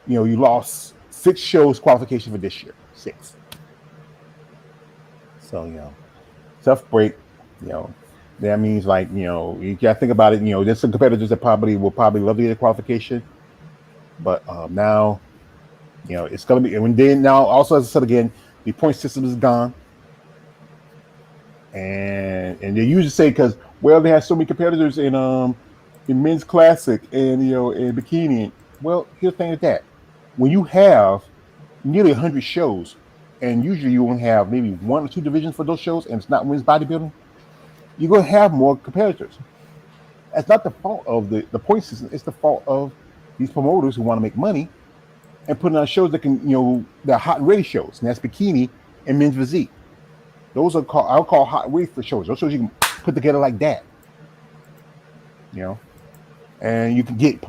you lost 6 shows qualification for this year, 6. So tough break. That means, like, you got to think about it. There's some competitors that will probably love to get a qualification, but now, it's gonna be. And then now, also, as I said again, the point system is gone, and they usually say, because, well, they have so many competitors in men's classic and in bikini. Well, here's the thing with that: when you have nearly 100 shows, and usually you only have maybe 1 or 2 divisions for those shows, and it's not women's bodybuilding, you're going to have more competitors. That's not the fault of the point system. It's the fault of these promoters who want to make money and putting on shows that can, they're hot and ready shows, and that's bikini and men's physique. Those are I'll call hot and ready for shows. Those shows you can put together like that, and you can get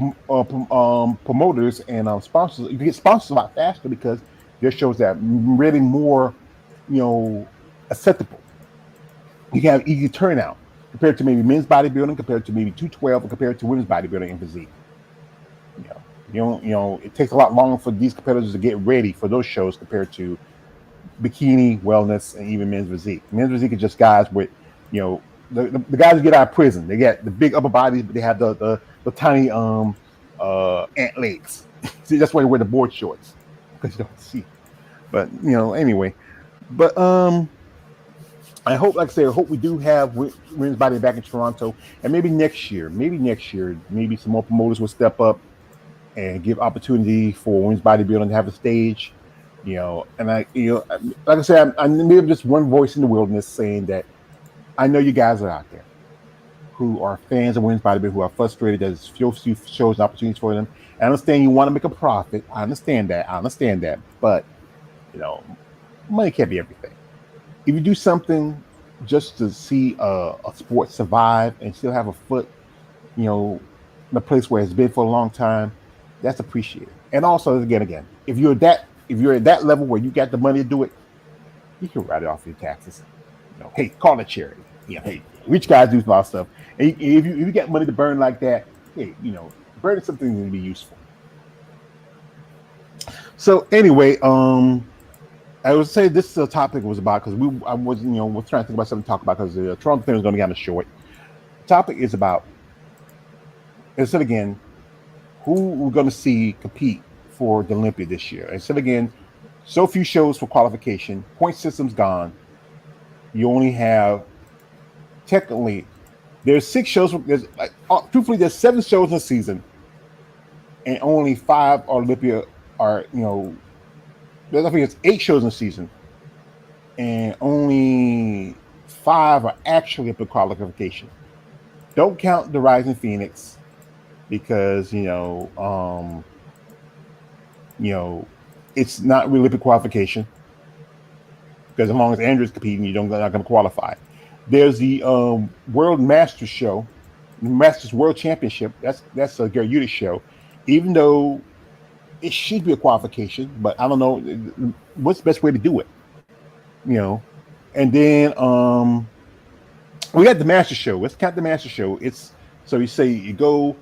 promoters and sponsors. You can get sponsors a lot faster because there's shows that are really more, acceptable. You can have easy turnout compared to maybe men's bodybuilding, compared to maybe 212, and compared to women's bodybuilding and physique. It takes a lot longer for these competitors to get ready for those shows compared to bikini, wellness, and even men's physique. Men's physique is just guys with, the guys who get out of prison. They got the big upper bodies, but they have the tiny ant legs. See, that's why they wear the board shorts, because you don't see. But anyway, but I hope, like I said, I hope we do have women's body back in Toronto, and maybe next year, maybe some more promoters will step up and give opportunity for women's bodybuilding to have a stage. And like I said, I'm maybe just one voice in the wilderness saying that I know you guys are out there who are fans of women's bodybuilding, who are frustrated that there's few shows and opportunities for them. I understand you want to make a profit. I understand that. But, money can't be everything. If you do something just to see a sport survive and still have a foot, in a place where it's been for a long time, that's appreciated. And also, again, if you're at that level where you got the money to do it, you can write it off your taxes. Hey, call it charity. Hey, rich guys do a lot of stuff. And if you get money to burn like that, hey, burning something will be useful. So anyway, I would say this topic was about, because I was was trying to think about something to talk about, because the Toronto thing was going to be kind of short. The topic is about, instead again, who we're going to see compete for the Olympia this year. Instead again, so few shows for qualification, point system's gone. You only have, technically, there's 6 shows. Truthfully, there's 7 shows in the season, and only 5 Olympia are, I think it's 8 shows in the season, and only 5 are actually up to qualification. Don't count the Rising Phoenix, because it's not really Olympic qualification. Because as long as Andrew's competing, you're not going to qualify. There's the World Masters show, Masters World Championship. That's a Gary Udis show, even though it should be a qualification, but I don't know what's the best way to do it. And then we got the Master Show. Let's count the Master Show. It's, so you say you go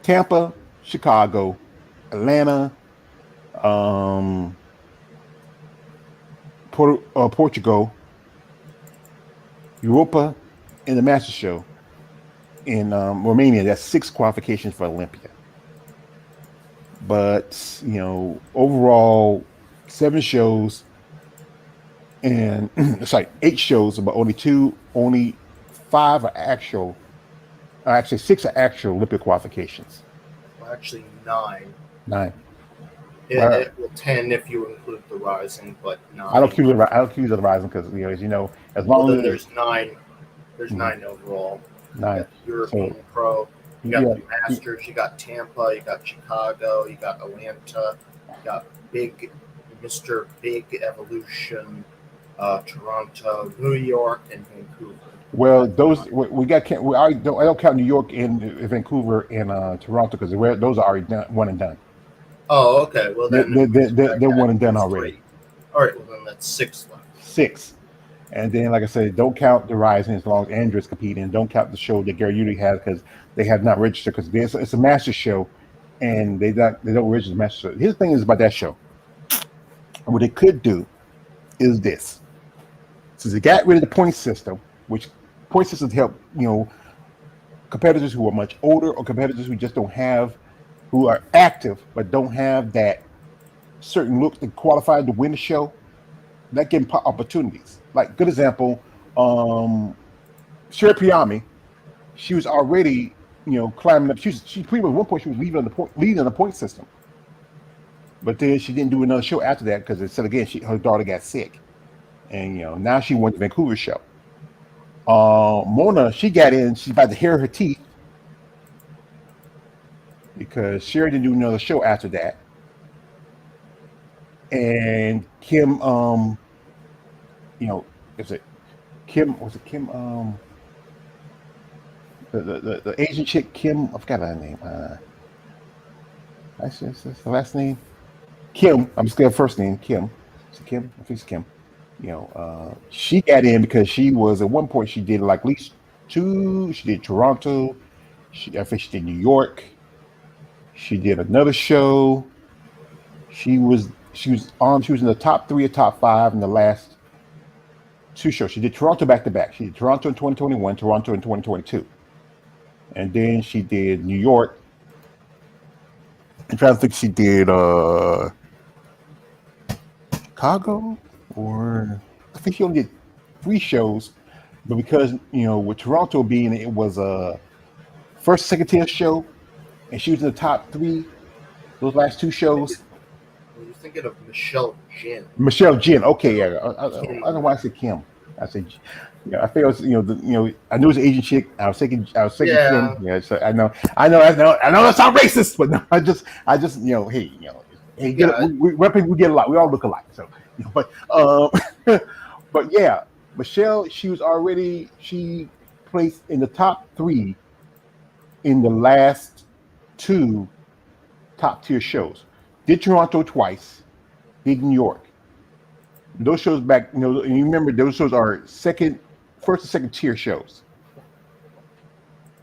Tampa, Chicago, Atlanta, Portugal, Europa, and the Master Show in Romania. That's 6 qualifications for Olympia. But overall, 7 shows, and it's like 8 shows, but only 5 are actual. Actually, 6 are actual Olympic qualifications. Well, actually, 9. 9. Well, 10 if you include the Rising, but 9. I don't accuse the Rising because as long as there's 9. There's 9 overall. 9. You got the European Pro. You got the Masters. You got Tampa. You got Chicago. You got Atlanta. You got big Mr. Big Evolution, Toronto, New York, and Vancouver. Well, those we got. I don't count New York and Vancouver and Toronto because those are already done, one and done. Oh, okay. Well, They're, then they're, we they're, they're subtract they're that. one and done That's already. 3. All right. Well, then that's 6 left. 6. And then, like I said, don't count the Rising as long as Andrew's competing. Don't count the show that Gary Udy has because they have not registered because it's a master show, and they don't register the master show. Here's the thing is about that show. What they could do is this: since they got rid of the point system, which point systems help competitors who are much older or competitors who just don't have who are active but don't have that certain look to qualify to win the show. That give them opportunities. Like good example, Sherry Piami, she was already climbing up. She pretty much at one point she was leading on the point system, but then she didn't do another show after that because it said again her daughter got sick, and now she won the Vancouver show. Mona, she got in. She's about to hear her teeth because Sherry didn't do another show after that. And Kim, is it Kim? Was it Kim? The Asian chick, Kim. I forgot her name. That's the last name. Kim. I'm scared of first name. Kim. Is it Kim? I think it's Kim. She got in because she was at one point she did like at least 2. She did Toronto. I think she did New York. She did another show. She was in the top 3 or top 5 in the last 2 shows. She did Toronto back to back. She did Toronto in 2021, Toronto in 2022, and then she did New York. I'm trying to think. She did Chicago, or I think she only did 3 shows, but because with Toronto being it was a first second tier show, and she was in the top 3 those last 2 shows. You're thinking of Michelle Jin. Michelle Jin. Okay, yeah. I don't know why I said Kim. I said, I think it was, I knew it was an Asian chick. I was thinking Yeah. Kim. Yeah, so I know that sounds racist, but no, I just, hey, we get a lot. We all look alike. So, but, but yeah, Michelle, she placed in the top 3 in the last 2 top tier shows. Did Toronto twice, did New York. Those shows back, and you remember those shows are first and second tier shows.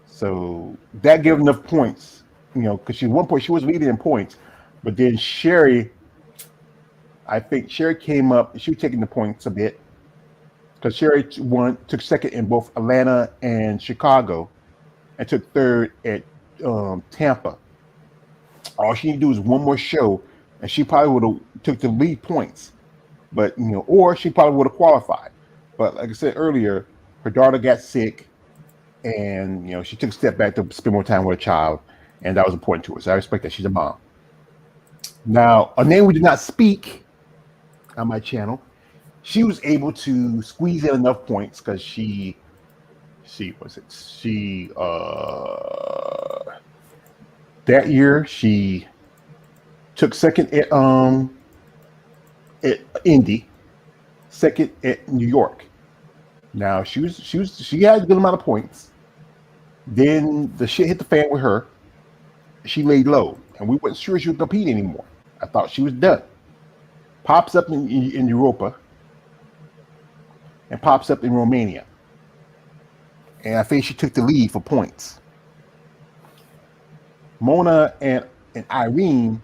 So that gave enough points, because one point she was leading in points, but then I think Sherry came up. She was taking the points a bit because Sherry took second in both Atlanta and Chicago, and took third at Tampa. All she needed to do is one more show, and she probably would have took the lead points. But or she probably would have qualified. But like I said earlier, her daughter got sick, and she took a step back to spend more time with her child, and that was important to her. So I respect that. She's a mom. Now, a name we did not speak on my channel, she was able to squeeze in enough points because she that year she took second at Indy, second at New York. Now she had a good amount of points. Then the shit hit the fan with her. She laid low, and we weren't sure she would compete anymore. I thought she was done. Pops up in Europa, and pops up in Romania, and I think she took the lead for points. Mona and Irene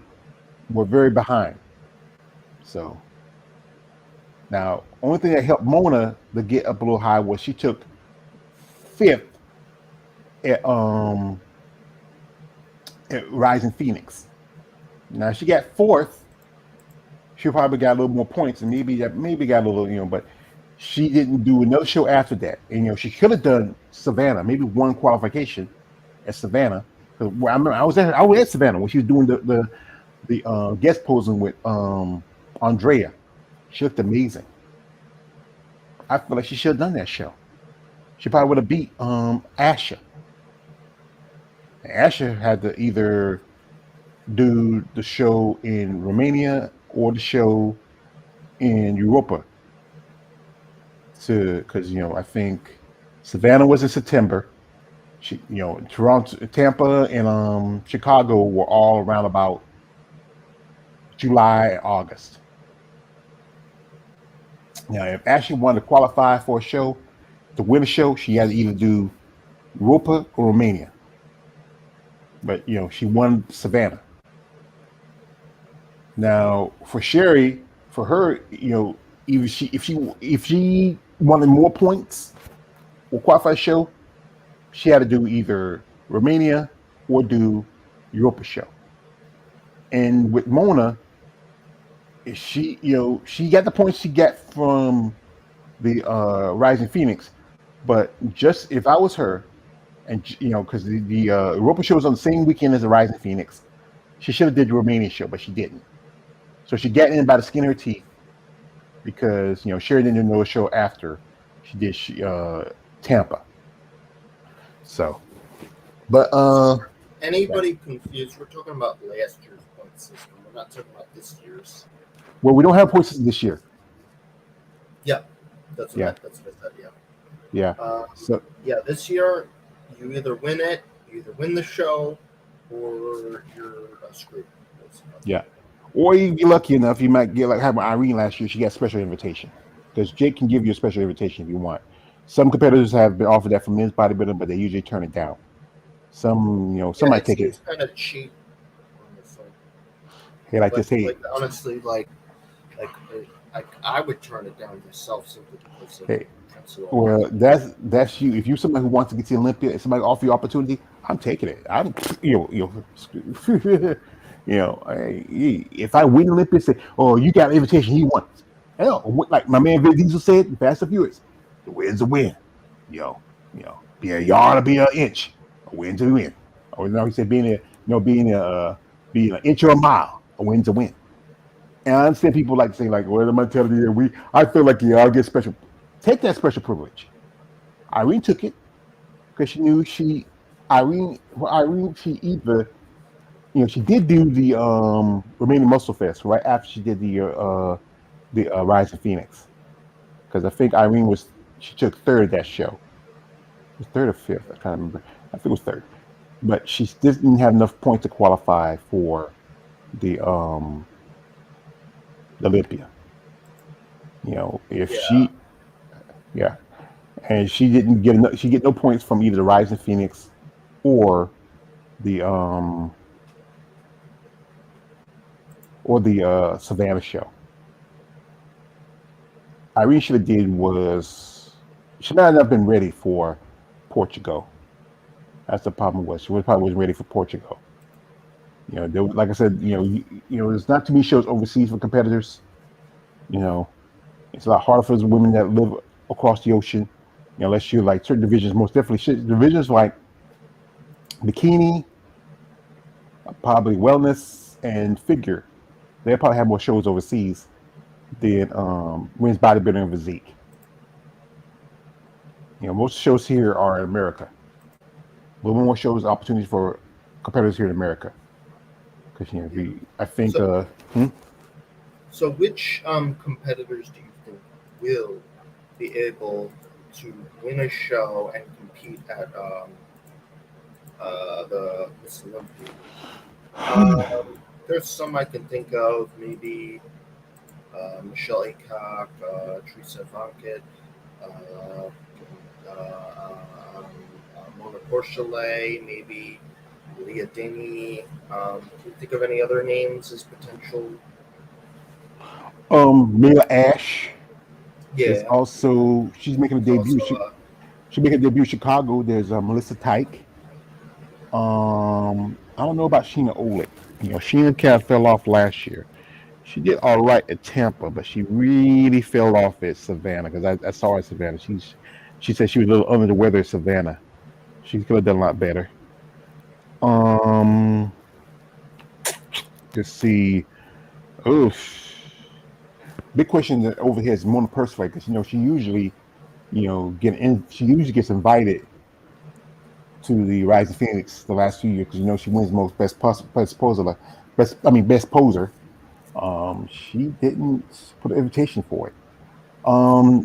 were very behind. So now, only thing that helped Mona to get up a little high was she took 5th at Rising Phoenix. Now she got 4th. She probably got a little more points, and maybe got a little, but she didn't do another show after that. And she could have done Savannah, maybe one qualification at Savannah. Because I remember I was at Savannah when she was doing the guest posing with Andrea. She looked amazing. I feel like she should have done that show. She probably would have beat Asha. Asha had to either do the show in Romania or the show in Europa because I think Savannah was in September. Toronto, Tampa, and Chicago were all around about July, August. Now, if Ashley wanted to qualify for a show, to win a show, she had to either do Europa or Romania. But she won Savannah. Now, for Sherry, for her, even if she wanted more points or qualify show, she had to do either Romania or do Europa show. And with Mona, she got the points she got from the Rising Phoenix, but just if I was her, and because the Europa show was on the same weekend as the Rising Phoenix, she should have did the Romanian show, but she didn't. So she got in by the skin of her teeth because Sherry didn't know a show after she did Tampa. So, but anybody confused? We're talking about last year's point system. We're not talking about this year's. Well, we don't have point system this year. Yeah, that's what I said. Yeah. This year you either win it, you either win the show, or you're screwed. Yeah. Or you get lucky enough, you might get like having Irene last year. She got a special invitation because Jake can give you a special invitation if you want. Some competitors have been offered that from men's bodybuilding, but they usually turn it down. Some might take it. It's kind of cheap. Honestly. Hey, honestly, I would turn it down myself simply because of well, that's you. If you're somebody who wants to get to the Olympia and somebody offer you opportunity, I'm taking it. I'm if I win Olympia, say, "Oh, you got an invitation he wants." Hell, like my man Vin Diesel said, Fast and Furious, the win's a win. Be a yard or be an inch. A win's a win. Or he said being an inch or a mile, a win's a win. And I understand people like to say, like, "What am I telling you? I feel like I'll get special." Take that special privilege. Irene took it because she knew she either she did do the Romanian Muscle Fest right after she did the Rising Phoenix, because I think she took third at that show. It was third or fifth, I can't remember. I think it was third, but she didn't have enough points to qualify for the Olympia. And she didn't get enough. She get no points from either the Rising Phoenix or the Savannah show. Irene should have did was she might not have been ready for Portugal. That's the problem. She probably wasn't ready for Portugal. Like I said, there's not too many shows overseas for competitors. It's a lot harder for the women that live across the ocean. Unless you're like certain divisions, most definitely divisions like bikini, probably wellness and figure. They'll probably have more shows overseas than women's bodybuilding and physique. Most shows here are in America. A little more shows, opportunities for competitors here in America. Because I think. So, which competitors do you think will be able to win a show and compete at the Miss Olympia? There's some I can think of, maybe Michelle Aycock, Teresa Vankit, Mona Porchelet, maybe Leah Denny. Can you think of any other names as potential? Mila Ash. Yeah. There's also she's making a debut. She's making a debut in Chicago. There's Melissa Tyke. I don't know about Sheena Olick. Sheena kind of fell off last year. She did all right at Tampa, but she really fell off at Savannah because I saw her at Savannah. She said she was a little under the weather at Savannah. She could have done a lot better. Let's see. Oof. Big question over here is Mona Percival because she usually, she usually gets invited to the Rising Phoenix the last few years because she wins most best poser. She didn't put an invitation for it.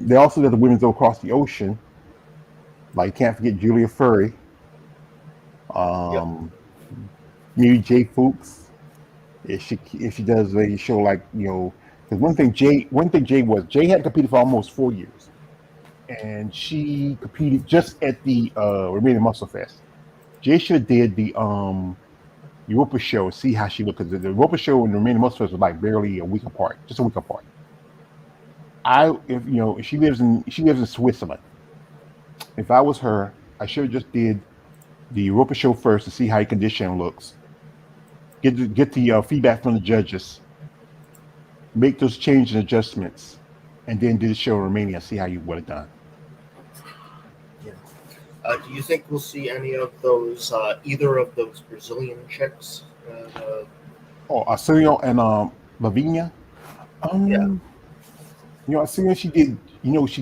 They also did the women's go across the ocean. Like can't forget Julia Furry. Yep. Um, maybe Jay Fuchs. If she does a show like because one thing Jay was Jay had competed for almost 4 years, and she competed just at the Remaining Muscle Fest. Jay should have did the Europa show, see how she looked, because the Europa show and the Remaining Muscle Fest was like barely a week apart, just a week apart. If she lives in Switzerland. If I was her, I should have just did the Europa show first to see how your condition looks. Get the feedback from the judges, make those changes and adjustments, and then do the show in Romania. See how you would have done. Yeah. Do you think we'll see any of those, either of those Brazilian chicks? Oh, Arsenio and Lavinia. Yeah. Um, Arsenio, she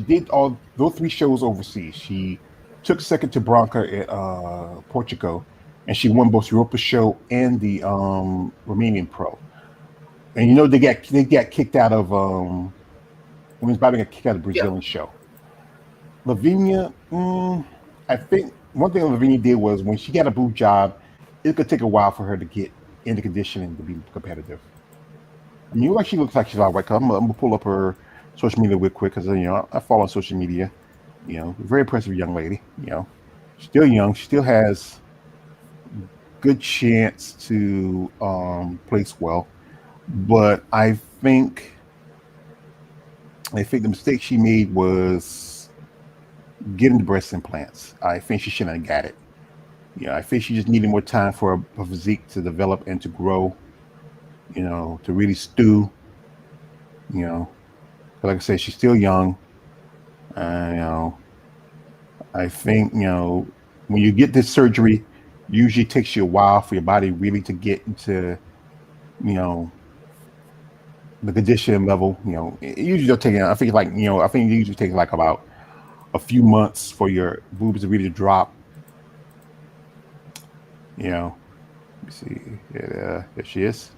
did all those three shows overseas. She took second to Branca at Portugal, and she won both Europa show and the Romanian Pro. And they got kicked out of women's bodybuilding got kicked out of the Yeah. Brazilian show. Lavinia, I think one thing Lavinia did was when she got a boob job, it could take a while for her to get into conditioning to be competitive. I mean, she looks like she's all right. I'm gonna pull up her social media real quick because I follow on social media. Very impressive young lady. Still young, she still has good chance to place well. But I think the mistake she made was getting the breast implants. I think she shouldn't have got it. I think she just needed more time for her physique to develop and to grow. To really stew. You know, 'Cause like I said, she's still young. I think when you get this surgery, usually takes you a while for your body really to get into you know the condition level. It usually don't take. I think it usually takes like about a few months for your boobs to really drop. Let me see. Yeah, there she is.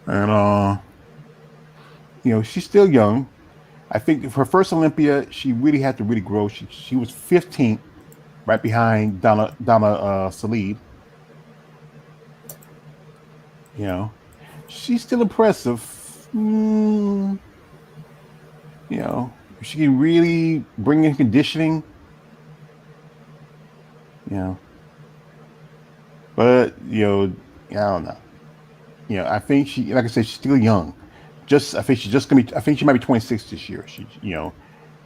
And she's still young. I think for her first Olympia, she really had to really grow. She was 15th, right behind Donna Salib. You know, she's still impressive. If she can really bring in conditioning. You know, but I don't know. I think like I said, she's still young. I think she's just gonna be. I think she might be 26 this year.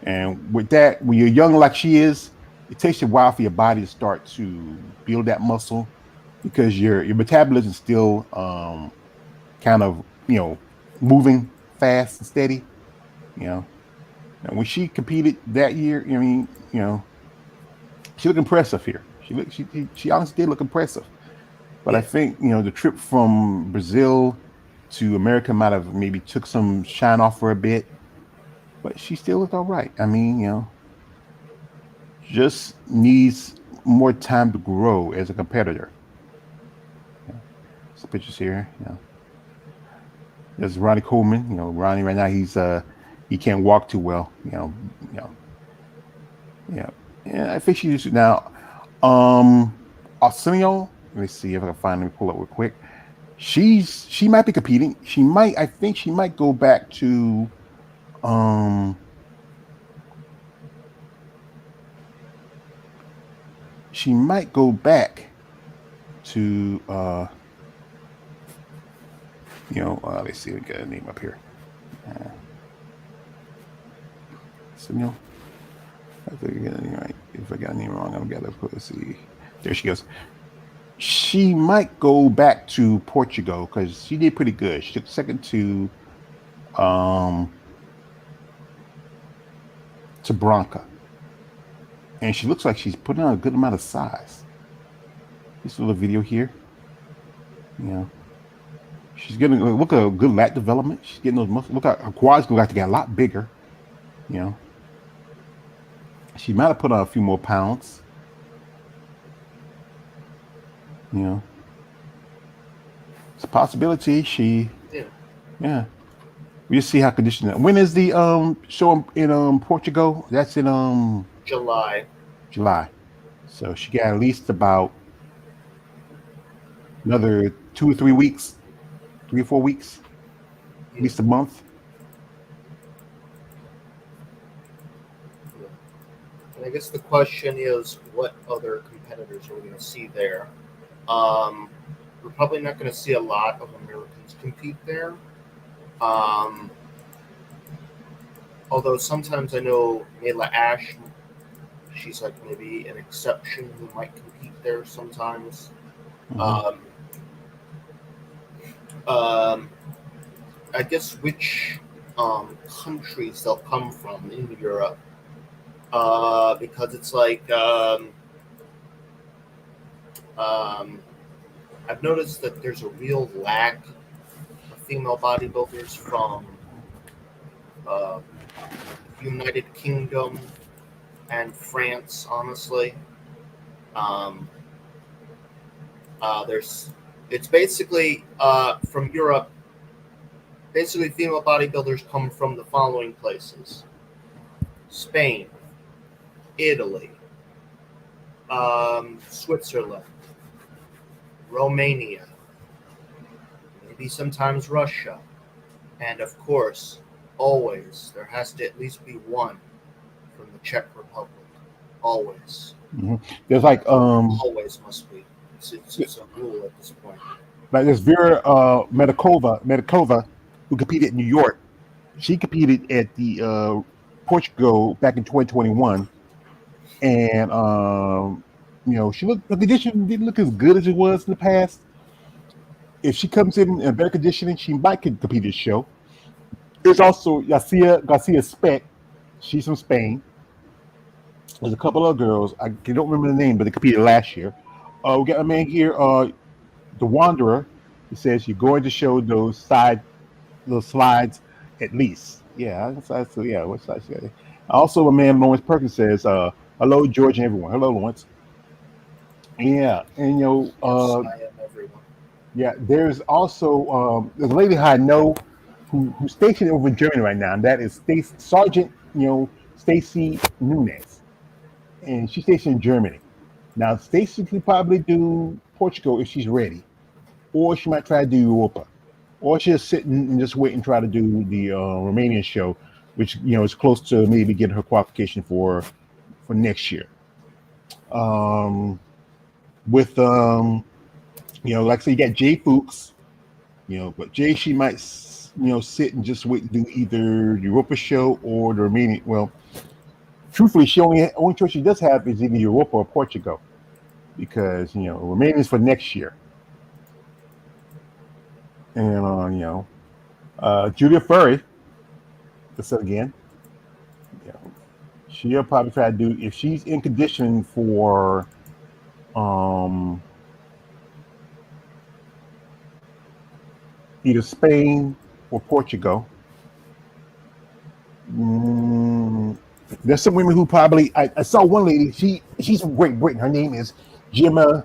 And with that, when you're young like she is, it takes a while for your body to start to build that muscle because your metabolism is still kind of moving fast and steady. You know, and when she competed that year, I mean, she looked impressive here. She honestly did look impressive. But I Yeah. think the trip from Brazil to America might have maybe took some shine off for a bit, but she still looked all right. I mean, just needs more time to grow as a competitor. Yeah. Some pictures here. There's Ronnie Coleman. Ronnie right now he can't walk too well. You know, yeah, yeah. I think she's now. Arsenio. Let me see if I can find. Let me pull up real quick. She might be competing. She might. I think she might go back to. Um, she might go back to. Let's see. We got a name up here. Uh, Arsenio. I think I got a name right. If I got a name wrong, I'm gonna let's see. There she goes. She might go back to Portugal because she did pretty good. She took second um to Branca, and she looks like she's putting on a good amount of size. This little video here, you know, she's getting look at a good lat development. She's getting those muscles. Look at her quads look like to get a lot bigger. You know, she might have put on a few more pounds. You know, it's a possibility. She Yeah. Yeah. We just see how conditioned. When is the show in Portugal? That's in July. July. So she got at least about another 2 or 3 weeks, 3 or 4 weeks, at Yeah, least a month. yeah. And I guess the question is, what other competitors are we going to see there? Um, we're probably not going to see a lot of Americans compete there. Um, although sometimes I know Layla Ash, she's like maybe an exception who might compete there sometimes. Hmm. Um, um, I guess which countries they'll come from in Europe, because it's like um, I've noticed that there's a real lack of female bodybuilders from uh, United Kingdom and France. Honestly, um, there's it's basically from Europe. Basically, female bodybuilders come from the following places: Spain, Italy, Switzerland, Romania, maybe sometimes Russia, and of course, always there has to at least be one from the Czech Republic. Always, Hmm. There's like always must be. It's a rule at this point. there's Vera Medikova, who competed in New York. She competed at the Portugal back in 2021, and she looked the condition didn't look as good as it was in the past. If she comes in better conditioning, she might compete this show. There's also Garcia Speck. She's from Spain. There's a couple of girls. I don't remember the name, but they competed last year. We got a man here, the Wanderer. He says you're going to show those slides at least. Yeah, so yeah, what side? Also, a man Lawrence Perkins says, "Hello, George and everyone." Hello, Lawrence. Yeah, and Yes, I am everyone. yeah. There's also there's a lady I know who's stationed over in Germany right now, and that is Sergeant, Stacy Nunez, and she's stationed in Germany. Now, Stacy could probably do Portugal if she's ready, or she might try to do Europa, or she'll sit and just wait and try to do the Romanian show, which is close to maybe getting her qualification for next year. Um, with like I say, you got Jay Fuchs, but Jay she might sit and just wait and do either the Europa show or the Romanian. Well, truthfully, she only choice she does have is either Europa or Portugal because Romania is for next year, and Julia Furry. Let's say again. You know, she'll probably try to do if she's in condition for um, either Spain or Portugal. Mm, there's some women who probably I saw one lady. She's from Great Britain. Her name is Gemma.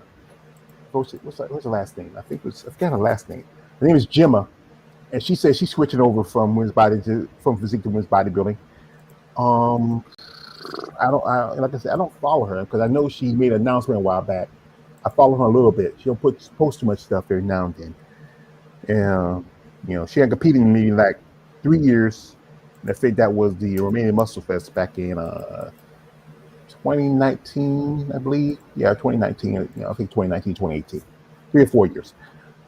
What's her last name? I forgot her last name. Her name is Gemma, and she says she's switching over from from physique to women's bodybuilding. Um, like I said, I don't follow her because I know she made an announcement a while back. I follow her a little bit. She don't post too much stuff every now and then. And she had competed in me like 3 years. And I think that was the Romanian Muscle Fest back in 2019, I believe. Yeah, 2019. I think 2019, 2018. 3 or 4 years.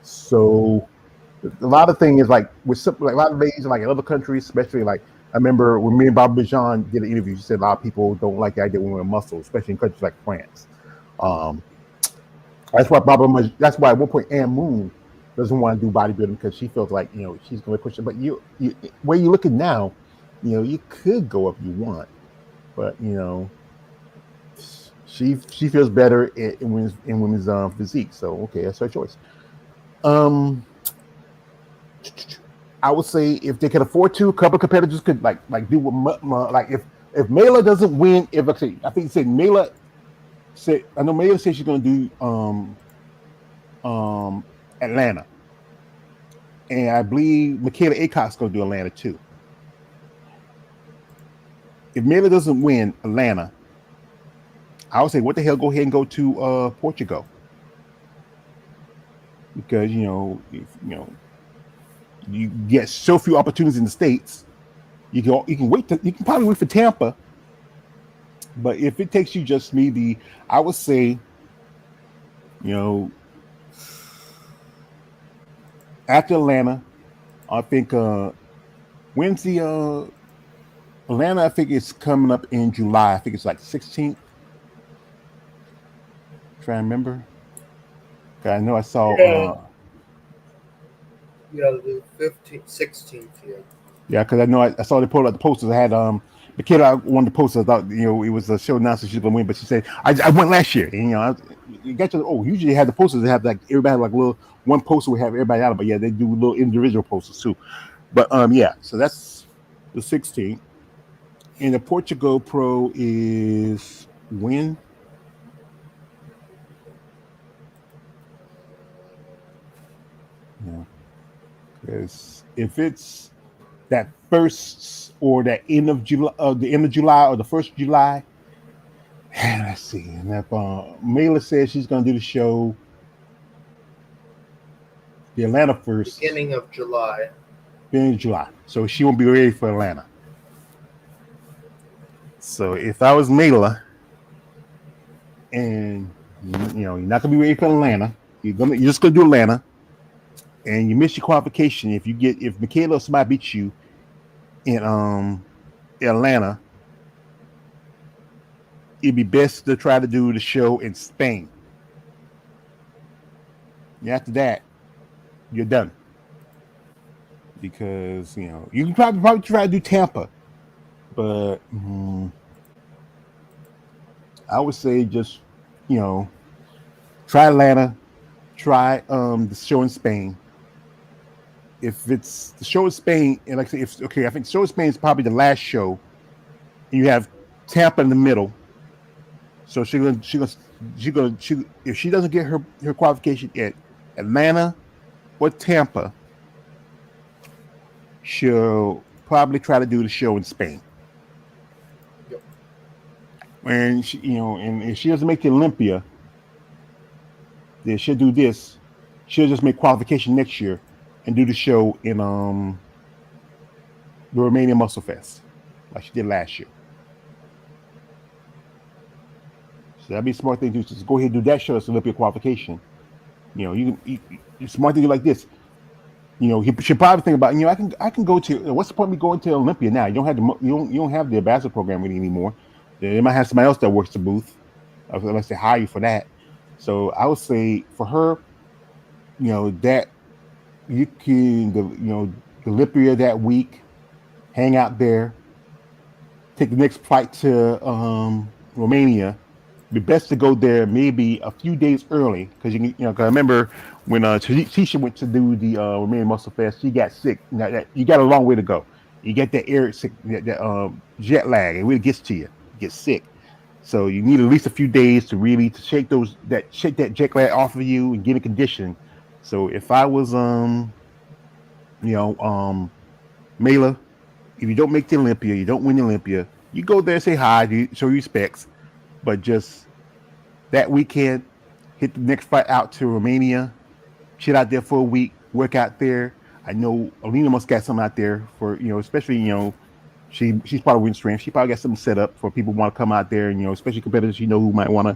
So a lot of things like like a lot of ladies like in other countries, especially like I remember when me and Bob Bijan did an interview, she said a lot of people don't like the idea of women with muscle, especially in countries like France. Um, that's why at one point Ann Moon doesn't want to do bodybuilding because she feels like she's going to push it. But you where you look at now, you could go if you want, but she feels better in women's physique. So okay, that's her choice. Um, I would say if they could afford to, a couple of competitors could like do what like if Mela doesn't win, if I think said Mela said I know Mela said she's going to do Atlanta, and I believe Michaela Acock's going to do Atlanta too. If Miller doesn't win Atlanta, I would say, what the hell? Go ahead and go to Portugal, because if, you get so few opportunities in the states. You can wait. You can probably wait for Tampa, but if it takes you just maybe, I would say, you know, after Atlanta, I think when's the Atlanta? I think it's coming up in July. I think it's like 16th. Trying to remember. 'Cause I know I saw. Yeah, yeah, the 15th, 16th, yeah. Yeah, because I know I saw they pulled out the posters. I had the kid I one of the posters. I thought it was a show announcer she's gonna win, but she said I went last year. And, you got to usually they have the posters. They have like everybody have like little one poster would have everybody out, but yeah, they do little individual posters too. But yeah, so that's the 16th. And the Portugal Pro is when? Yeah, because if it's that first or that end of July, the end of July or the first of July, let's see. And if Mela says she's going to do the show, the Atlanta first, Beginning of July. beginning of July, so she won't be ready for Atlanta. So if I was Mela, and you're not going to be ready for Atlanta, you're just going to do Atlanta, and you miss your qualification. If Michaela or somebody beats you in Atlanta, it'd be best to try to do the show in Spain. And after that, you're done, because you can probably try to do Tampa, but I would say just you know try Atlanta, try the show in Spain. If it's the show in Spain, and like I say, if okay, I think the show in Spain is probably the last show, and you have Tampa in the middle. So she if she doesn't get her qualification at Atlanta or Tampa, she'll probably try to do the show in Spain. Yep. And and if she doesn't make the Olympia, then she'll do this. She'll just make qualification next year and do the show in the Romanian Muscle Fest, like she did last year. So that'd be a smart thing to do. Just go ahead and do that show as Olympia qualification. You smart thing to do like this. He should probably think about. I can go to. What's the point of me going to Olympia now? You don't have the ambassador program with you anymore. They might have somebody else that works the booth, unless they hire you for that. So I would say for her, that you can the Olympia that week, hang out there, take the next flight to Romania. Be best to go there maybe a few days early, because cause I remember when Tisha went to do the Romanian Muscle Fest, she got sick. You got a long way to go. You get that air sick, that jet lag, it really gets to you. You get sick, so you need at least a few days to really shake that jet lag off of you and get in condition. So if I was you know Mela, if you don't make the Olympia, you don't win the Olympia, you go there, say hi, show respects, but just that weekend, hit the next flight out to Romania, chill out there for a week, work out there. I know Alina must got something out there for especially she's probably winning strength. She probably got something set up for people who want to come out there, and especially competitors who might want to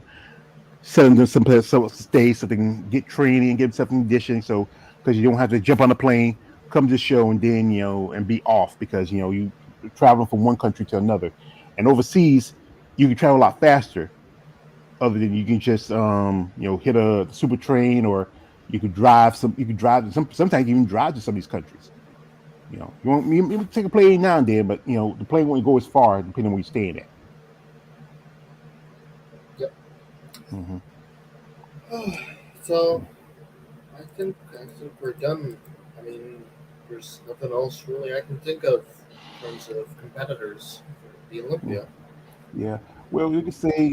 send them some stay so they can get training and get themselves in condition. So because you don't have to jump on a plane, come to the show, and then and be off, because you traveling from one country to another, and overseas you can travel a lot faster. Other than you can just hit a super train, or you could drive sometimes you even drive to some of these countries. You take a plane now and then, but the plane won't go as far depending on where you're staying at. Yep. Hmm. So I think we're done. I mean, there's nothing else really I can think of in terms of competitors for the Olympia. Yeah. Well, you could say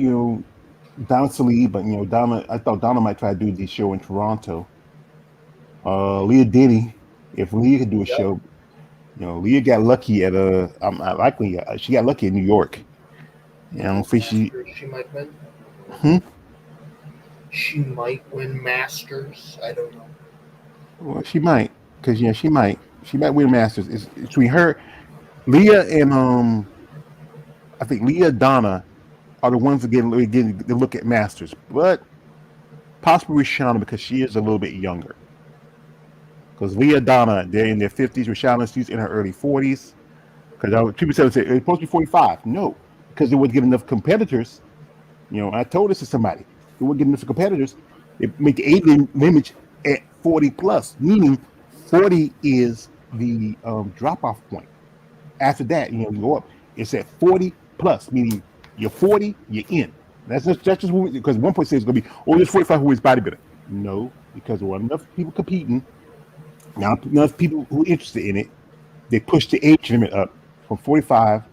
Donna Salee, but Donna. I thought Donna might try to do the show in Toronto. Leah Denny. If Leah could do a Yep. show, Leah got lucky at likely she got lucky in New York. I don't think she. Masters, she might win. Hmm? She might win Masters. I don't know. Well, she might, because she might win Masters. It's between her, Leah, and I think Leah, Donna are the ones that getting the look at Masters, but possibly Shauna because she is a little bit younger. Because Leah, Donna, they're in their 50s. Rashana, she's in her early 40s. Because people say it's supposed to be 45. No, because they wouldn't get enough competitors. I told this to somebody. They wouldn't get enough competitors. They make the age limit at 40 plus, meaning 40 is the drop off point. After that, you go up. It's at 40 plus, meaning you're 40, you're in. That's just because one point says it's going to be, there's 45 who is bodybuilding. No, because there were enough people competing, not enough people who are interested in it. They pushed the age limit up from 45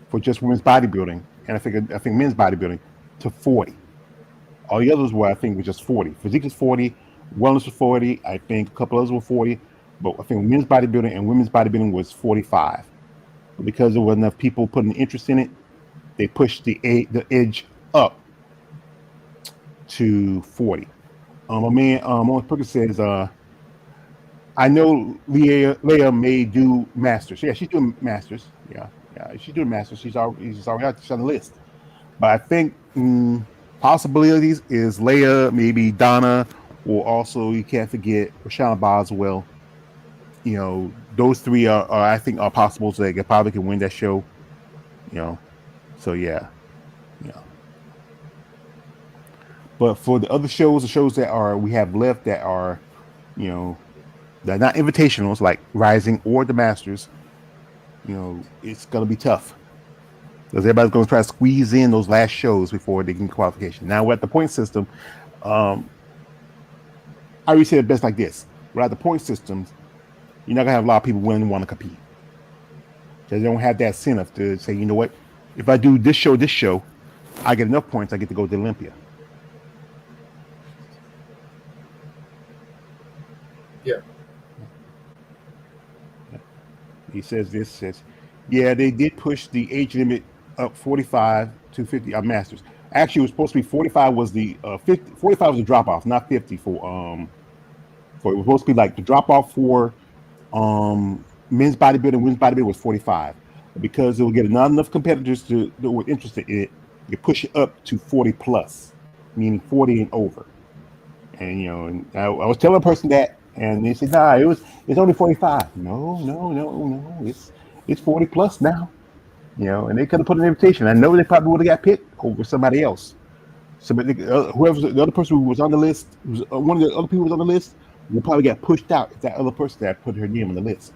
for just women's bodybuilding, and I think men's bodybuilding to 40. All the others were, I think, was just 40. Physique is 40, wellness was 40. I think a couple others were 40, but I think men's bodybuilding and women's bodybuilding was 45. But because there wasn't enough people putting interest in it, they pushed the edge up to 40. My man, Owen Perkins says, I know Leah may do masters. Yeah, she's doing masters. Yeah, she's doing masters. She's already out. She's on the list. But I think possibilities is Leia, maybe Donna, or also you can't forget Rashawn Boswell. Those three are I think are possible, so they probably can win that show. So yeah. But for the other shows, the shows that are we have left that are, you know, they're not invitationals like Rising or the Masters. It's gonna be tough because everybody's gonna try to squeeze in those last shows before they get qualification. Now we're at the point system. Um, I already said it best like this: we're at the point systems. You're not gonna have a lot of people willing to want to compete because they don't have that incentive to say, you know what, if I do this show, I get enough points, I get to go to Olympia. Yeah. He says, yeah, they did push the age limit up 45 to 50 masters. Actually, it was supposed to be 45 was the 50, 45 was the drop off, not 50 for it was supposed to be like the drop off for men's bodybuilding, women's bodybuilding was 45. But because it will get not enough competitors that were interested in it, you push it up to 40 plus, meaning 40 and over. And and I was telling a person that, and they said, "Nah, it's only 45." No, it's 40 plus now. And they could have put an invitation. I know they probably would have got picked over somebody else. Somebody, whoever the other person who was on the list, one of the other people who was on the list, will probably get pushed out if that other person that put her name on the list.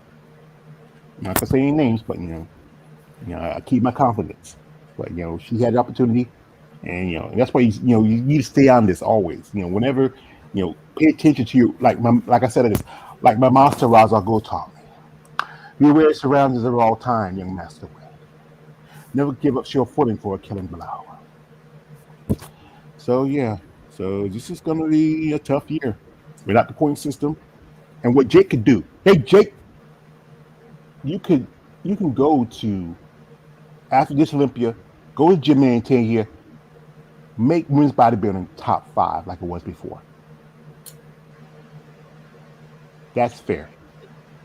I'm not gonna say any names, but I keep my confidence. But she had the opportunity, and that's why you need to stay on this always. Whenever pay attention to you. Like I said, it is like my master Raza Go taught me. Be aware of surroundings at all time, young master. Never give up your footing for a killing blow. So yeah, so this is gonna be a tough year without the point system and what Jake could do. Hey Jake, you could you can go to after this Olympia, go to gym and here, make women's bodybuilding top five like it was before. That's fair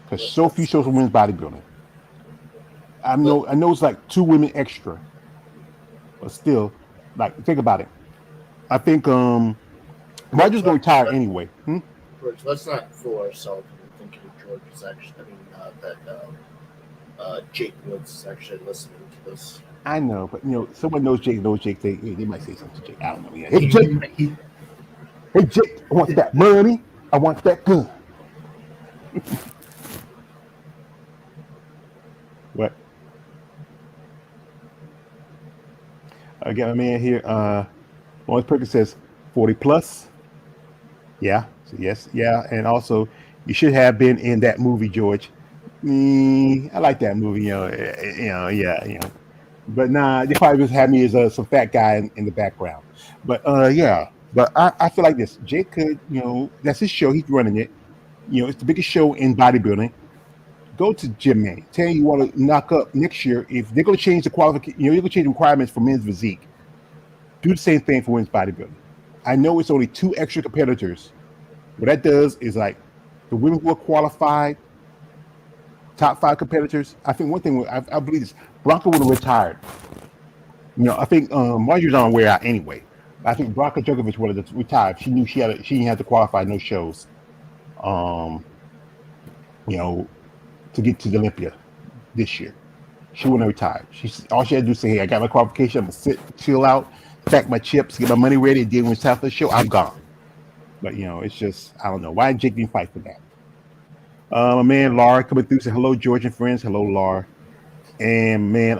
because so few shows for women's bodybuilding. But I know it's like two women extra, but still, like think about it. I think George, Roger's gonna retire anyway. Hmm? George, let's not fool ourselves into thinking George is actually. I mean, that Jake Woods is actually listening to this. I know, but someone knows Jake. They might say something to Jake. I don't know. Yeah. Hey Jake, hey Jake, I want that money. I want that gun. What? I got a man here. Lawrence Perkins says 40 plus. Yeah. So yes, yeah, and also you should have been in that movie, George. I like that movie. Yeah. But nah, they probably just had me as some fat guy in the background. But yeah, but I feel like this. Jake could, that's his show. He's running it. It's the biggest show in bodybuilding. Go to Gym Man. Tell you want to knock up next year. If they're going to change the qualification, they're going to change the requirements for men's physique. Do the same thing for women's bodybuilding. I know it's only two extra competitors. What that does is like the women who are qualified, top five competitors. I think one thing I believe is Bronco would have retired. I think Marjorie's on way out anyway. I think Bronco Djokovic would have retired. She knew she didn't have to qualify no shows. Um, you know, to get to the Olympia this year. She wouldn't have retired. All she had to do is say, "Hey, I got my qualification. I'm gonna sit, chill out, stack my chips, get my money ready, and then when it's time for the show, I'm gone." But it's just I don't know why Jake didn't fight for that. My man Laura coming through, say hello, George and friends. Hello, Laura, and man,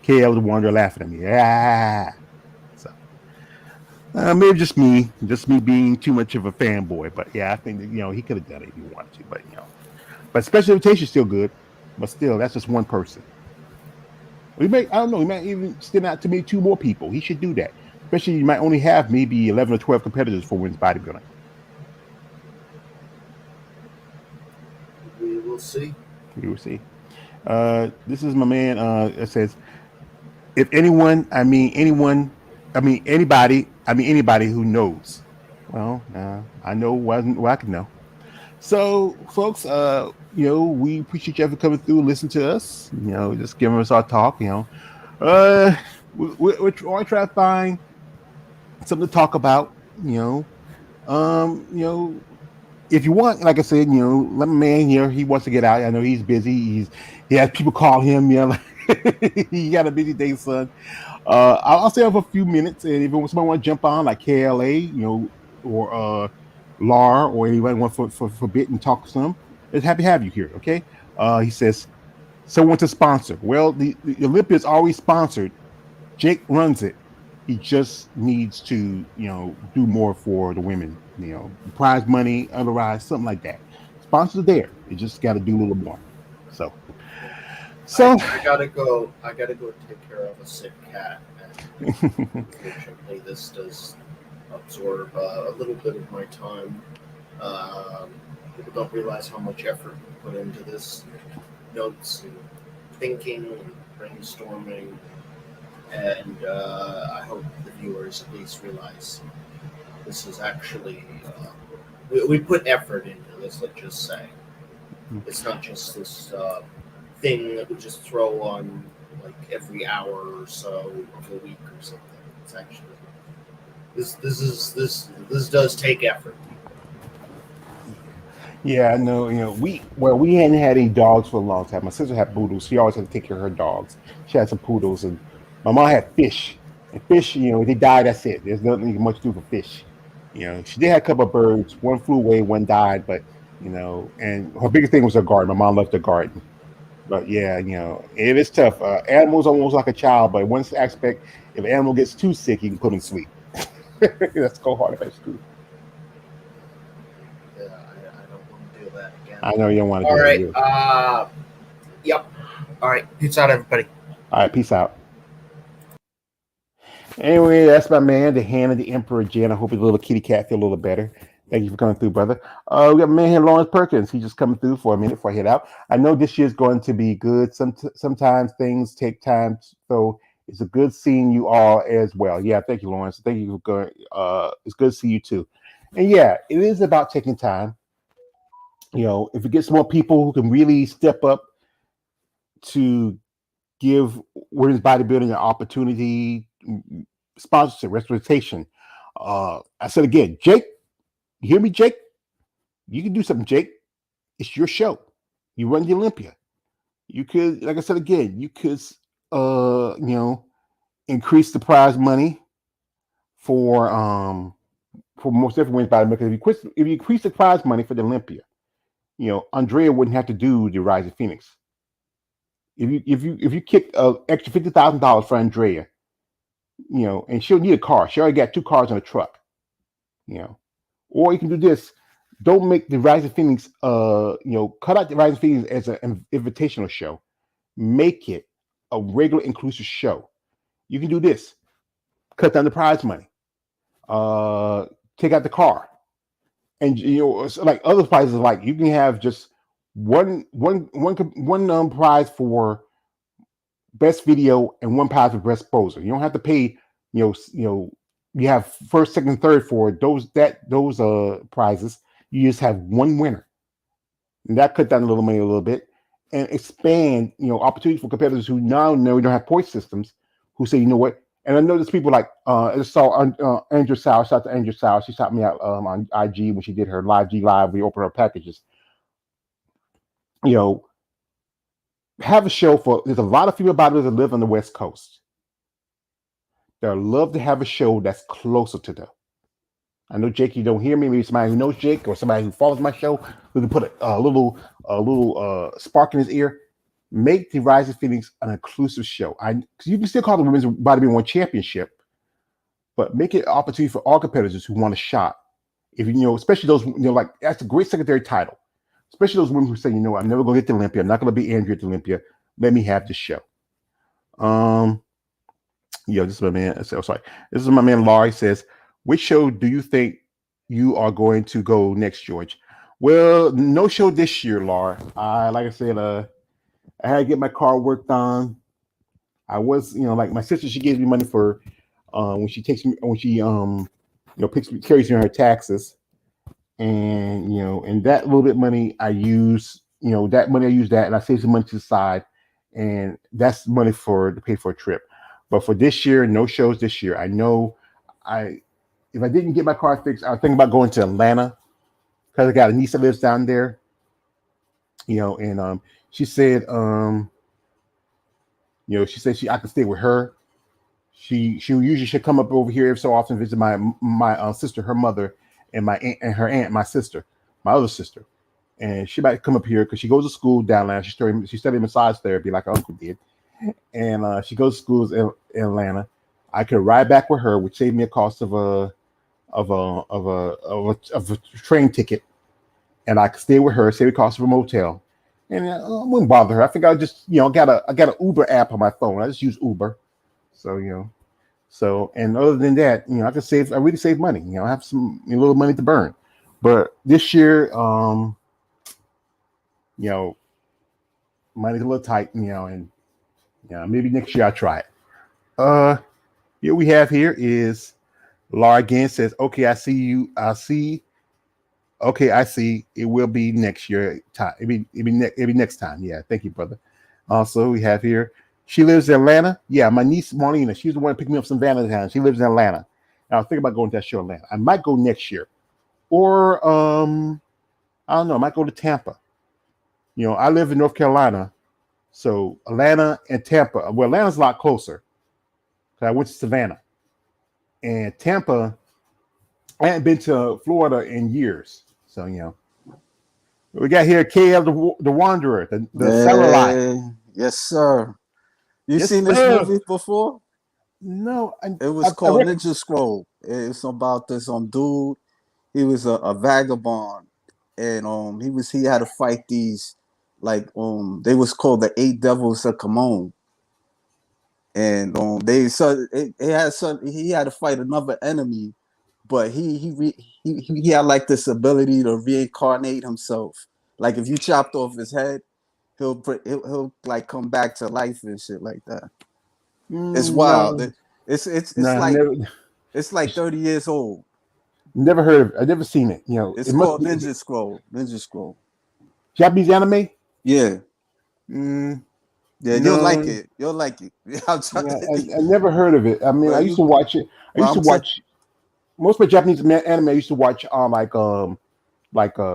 KL the Wanderer laughing at me. Yeah. So maybe just me being too much of a fanboy. But yeah, I think that, he could have done it if he wanted to. But special invitation is still good. But still, that's just one person. I don't know. He might even send out to me two more people. He should do that. Especially, you might only have maybe 11 or 12 competitors for women's bodybuilding. We will see. We will see. This is my man. It says, if anyone, anybody who knows. Well, I know wasn't what I can know. So, folks, we appreciate you for coming through and listening to us. Just giving us our talk. We're trying to find something to talk about. Um, you know, if you want, like I said, let my man here. He wants to get out. I know he's busy. He has people call him. Like, he got a busy day, son. I'll stay up for a few minutes, and if somebody want to jump on, like KLA, or Lar, or anybody want for bit and talk some, it's happy to have you here. Okay. He says someone to sponsor. Well, the Olympia is always sponsored. Jake runs it. He just needs to, do more for the women. Prize money, otherwise, something like that. Sponsors are there. You just got to do a little more. So, Yeah. so I gotta go. I gotta go take care of a sick cat, and unfortunately, this does absorb a little bit of my time. Um, People don't realize how much effort we put into this, notes and thinking and brainstorming, and I hope the viewers at least realize this is actually we put effort into this. Let's just say it's not just this thing that we just throw on like every hour or so of a week or something. It's actually this does take effort. yeah, I know. We hadn't had any dogs for a long time. My sister had poodles. She always had to take care of her dogs. She had some poodles, and my mom had fish. And fish, they die. That's it. There's nothing much to do for fish. She did have a couple of birds. One flew away, one died. But and her biggest thing was her garden. My mom loved the garden. But yeah, it is tough. Animals almost like a child, but one aspect, if an animal gets too sick, you can put them to sleep. That's cold hard if too. Yeah, I don't want to do that again. I know you don't want to All do that right. either. Yep. All right. Peace out, everybody. All right, peace out. Anyway, that's my man, the hand of the Emperor Jen. I hope his little kitty cat feel a little better. Thank you for coming through, brother. We got my man here, Lawrence Perkins. He's just coming through for a minute before I head out. I know this year's going to be good. Sometimes things take time, so it's a good seeing you all as well. Yeah, thank you, Lawrence. Thank you for going. It's good to see you too. And yeah, it is about taking time. If we get some more people who can really step up to give women's bodybuilding an opportunity, sponsorship, representation. I said again, Jake, you hear me, Jake? You can do something, Jake. It's your show. You run the Olympia. You could, like I said again, you could, uh, you know, increase the prize money for most different women's bodybuilding. Because if you increase the prize money for the Olympia, Andrea wouldn't have to do the Rise of Phoenix. If you kick extra $50,000 for Andrea, and she'll need a car. She already got two cars in a truck, you know. Or you can do this. Don't make the Rising Phoenix, cut out the Rising Phoenix as an invitational show. Make it a regular inclusive show. You can do this. Cut down the prize money. Uh, Take out the car. And like other prizes, like you can have just one prize for best video and one prize for best poser. You don't have to pay. You have first, second, third for those prizes. You just have one winner, and that cut down a little money a little bit, and expand opportunities for competitors who now know we don't have point systems, who say, you know what. And I know there's people like I just saw Andrew Sal. Shout out to Andrew Sal. She shot me out on IG when she did her live G live. We opened her packages. You know, have a show for. There's a lot of female bodybuilders that live on the West Coast. They'd love to have a show that's closer to them. I know Jake, you don't hear me. Maybe somebody who knows Jake or somebody who follows my show who can put a little spark in his ear. Make the Rising Phoenix an inclusive show. Because you can still call the Women's Bodybuilding World Championship, but make it an opportunity for all competitors who want a shot. If especially those, like that's a great secondary title. Especially those women who say, I'm never going to get to Olympia. I'm not going to be Andrew at Olympia. Let me have the show. This is my man. Sorry. This is my man Laurie says, which show do you think you are going to go next, George? Well, no show this year, Laura. Like I said, I had to get my car worked on. I was, like my sister, she gives me money for when she carries me on her taxes, and and that little bit of money I use, and I save some money to the side, and that's money to pay for a trip. But for this year, no shows this year. I know if I didn't get my car fixed, I was thinking about going to Atlanta because I got a niece that lives down there. And she said, I could stay with her. She usually should come up over here every so often, visit my sister, her mother, and my aunt and her aunt, my sister, my other sister. And she might come up here because she goes to school down there. She studied massage therapy like her uncle did. And she goes to schools in Atlanta. I could ride back with her, which saved me a cost of a train ticket, and I could stay with her, save the cost of a motel, and I wouldn't bother her. I think I just I got an Uber app on my phone. I just use Uber, so and other than that, I really save money. I have some little money to burn, but this year, money's a little tight, and maybe next year I'll try it. Here we have here is Laura again says, okay, I see you. Okay, I see. It will be next year time. It'll be next time. Yeah, thank you, brother. Also, we have here. She lives in Atlanta. Yeah, my niece Marlena. She's the one to pick me up some Valentine's. She lives in Atlanta. And I was thinking about going to that show in Atlanta. I might go next year, or I don't know. I might go to Tampa. I live in North Carolina, so Atlanta and Tampa. Well, Atlanta's a lot closer. I went to Savannah, and Tampa. I hadn't been to Florida in years, so we got here KL the Wanderer, the satellite. Yes, sir. You Yes, seen this sir. movie before? No, It was called Ninja Scroll. It's about this dude. He was a vagabond, and he had to fight these they was called the Eight Devils of Kamon. And he had to fight another enemy, but he had like this ability to reincarnate himself. Like if you chopped off his head, he'll like come back to life and shit like that. It's wild. No, It's no, like never, it's like 30 years old. never heard of it. I've never seen it. It's It must called be Ninja Scroll. Ninja Scroll. Japanese anime. Yeah. Mm, Yeah, you'll like no, it. You'll like it. I'm trying yeah, to, I never heard of it. I mean, well, I used to watch it. I used to I'm watch most of my Japanese anime. I used to watch on like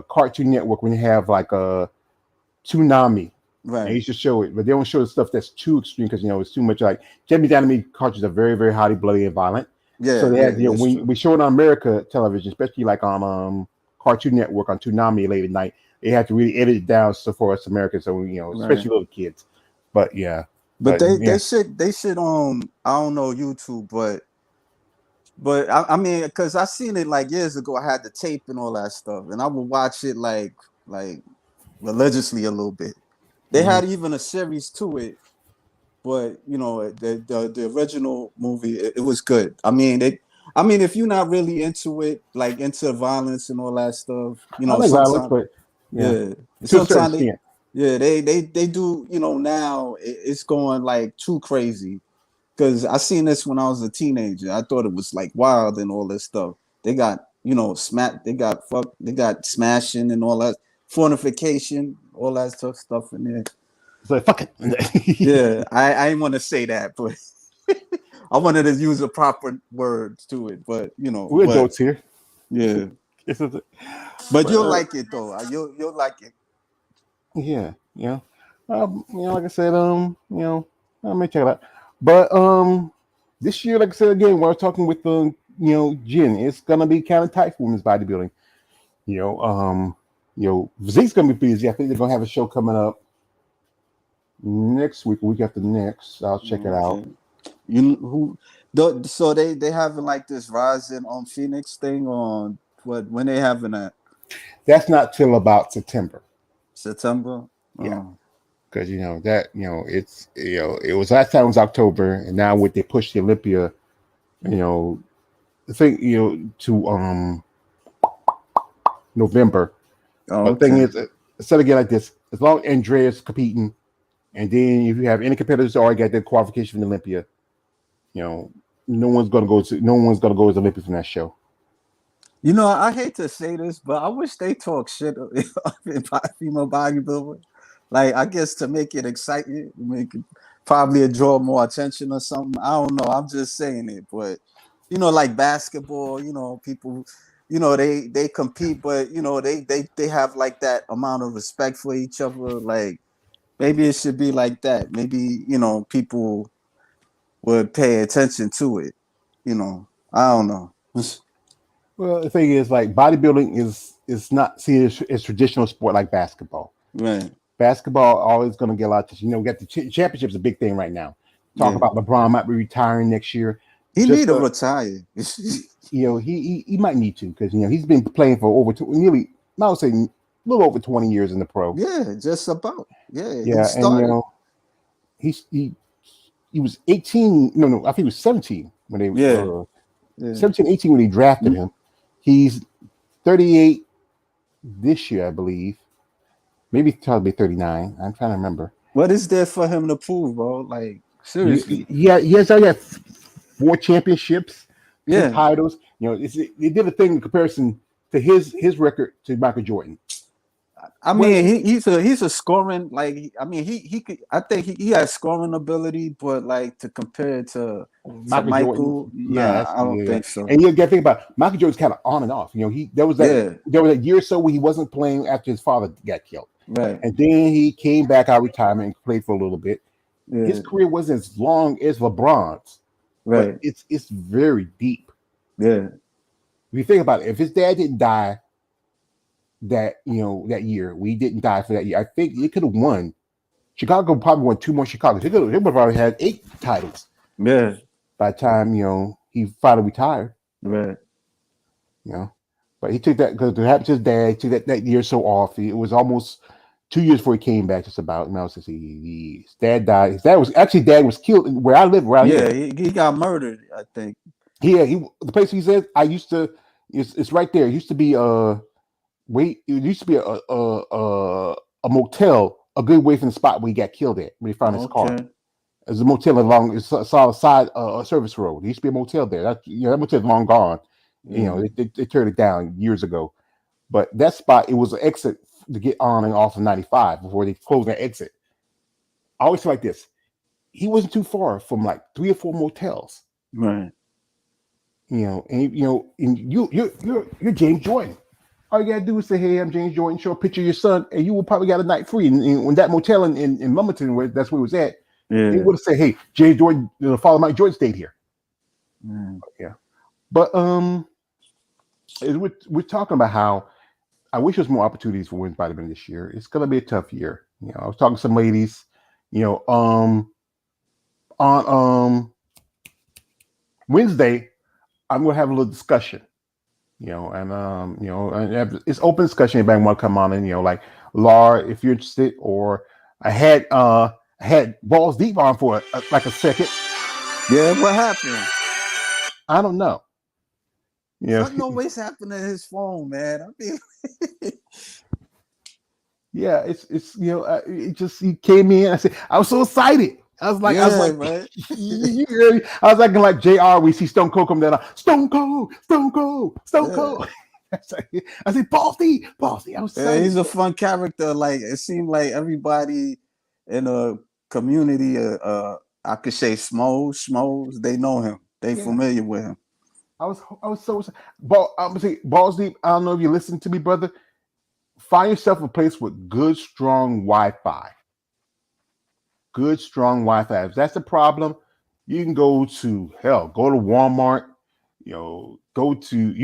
Cartoon Network when you have like Tsunami. They right. used to show it, but they don't show the stuff that's too extreme because it's too much. Like Japanese anime cartoons are very, very highly bloody and violent. So Yeah, they yeah, had, that's when true. we show it on America television, especially like on Cartoon Network on Toonami late at night, they had to really edit it down so for us Americans, so Right. especially little kids. But yeah, But but yeah, they should I don't know YouTube, but I mean because I seen it like years ago. I had the tape and all that stuff, and I would watch it like religiously a little bit. They mhm. had even a series to it, but the original movie it was good. I mean I mean, if you're not really into it, like into violence and all that stuff, I like violence, sometimes, but yeah, yeah, to a certain sometimes extent. they do, now it's going like too crazy. Because I seen this when I was a teenager. I thought it was like wild and all this stuff. They got, they got smashing and all that, fornication, all that stuff in there. It's like fuck it. Yeah, I didn't want to say that, but I wanted to use the proper words to it. But We're adults here. yeah. This is it. But But, you'll like it though. You'll like it. yeah, like I said, I may check it out. But this year, like I said again, we're talking with Jen. It's gonna be kind of tight for women's bodybuilding. Physique's gonna be busy. I think they're gonna have a show coming up next week after next. I'll check it out. So they having like this rising on Phoenix thing on when they having that That's not till about September. September? Yeah. Because it's it was last time it was October, and now with they push the Olympia, the thing to November. But the thing is, instead of getting like this, as long as Andrea's competing, and then if you have any competitors already got their qualification from Olympia, no one's gonna go to the Olympia from that show. I hate to say this, but I wish they talk shit about female bodybuilding. Like, I guess to make it exciting, make it probably draw more attention or something. I don't know. I'm just saying it, but like basketball, people, they compete, but they have like that amount of respect for each other. Like, maybe it should be like that. Maybe people would pay attention to it. I don't know. Well, the thing is, like, bodybuilding is not seen as traditional sport like basketball. Right. Basketball always going to get a lot of attention. We got the championship's a big thing right now. Talk about LeBron might be retiring next year. He need to retire. He might need to, because he's been playing for over I would say a little over 20 years in the pro. Yeah, just about. Yeah. Yeah, and he was 18. No, I think he was 17 when they 17, 18 when they drafted him. He's 38 this year, I believe. Maybe probably 39. I'm trying to remember. What is there for him to prove, bro? Like, seriously. He has already had 4 championships, 2 titles. They did a thing in comparison to his record to Michael Jordan. I mean, he's a scoring, like, I mean, he could, I think he has scoring ability, but like to compare to Michael, I don't think so. And you got to think about it, Michael Jordan's kind of on and off. There was that year or so where he wasn't playing after his father got killed. Right. And then he came back out of retirement and played for a little bit. Yeah. His career wasn't as long as LeBron's. Right. But it's very deep. Yeah. If you think about it, if his dad didn't die that year, we didn't die for that year, I think he could have won. Chicago probably won 2 more Chicago. They would have probably had 8 titles. Yeah. By the time he finally retired. Right. But he took that because it happened to his dad. He took that year so off. It was almost 2 years before he came back. Just about. His dad died. His dad was killed where I live. He got murdered, I think. Yeah, the place he said I used to. It's right there. It used to be it used to be a motel a good way from the spot where he got killed at when he found his car. There's a motel along it's a side service road. There used to be a motel there. That motel's long gone. They turned it down years ago. But that spot, it was an exit to get on and off of 95 before they closed that exit. I always feel like this. He wasn't too far from like 3 or 4 motels. Right. And you're James Jordan. All you gotta do is say, "Hey, I'm James Jordan." Show a picture of your son, and you will probably got a night free. And when that motel in Wilmington, that's where it was at, they would have said, "Hey, James Jordan, the father Mike Jordan stayed here." Yeah. But we're talking about how I wish there was more opportunities for women's bodybuilding this year. It's gonna be a tough year. I was talking to some ladies, on Wednesday, I'm gonna have a little discussion. And it's open discussion. Anybody want to come on and like Laura, if you're interested, or I had Balls Deep on for like a second. Yeah, what happened? I don't know. You Something always happened to his phone, man. I mean, yeah, it's it just he came in. I was so excited. I was like, man. I was like JR. We see Stone Cold come down. Stone Cold, Stone Cold, Stone Yeah. Cold. I said, Ballsy. I was Yeah, excited. he's a fun character. Like it seemed like everybody in a community, I could say Schmoes, they know him. They Yeah, familiar with him. I was so excited. I'm gonna say, Ballsy. I don't know if you listen to me, brother. Find yourself a place with good, strong Wi-Fi. Good, strong Wi-Fi. If that's the problem, you can go to go to Walmart. You can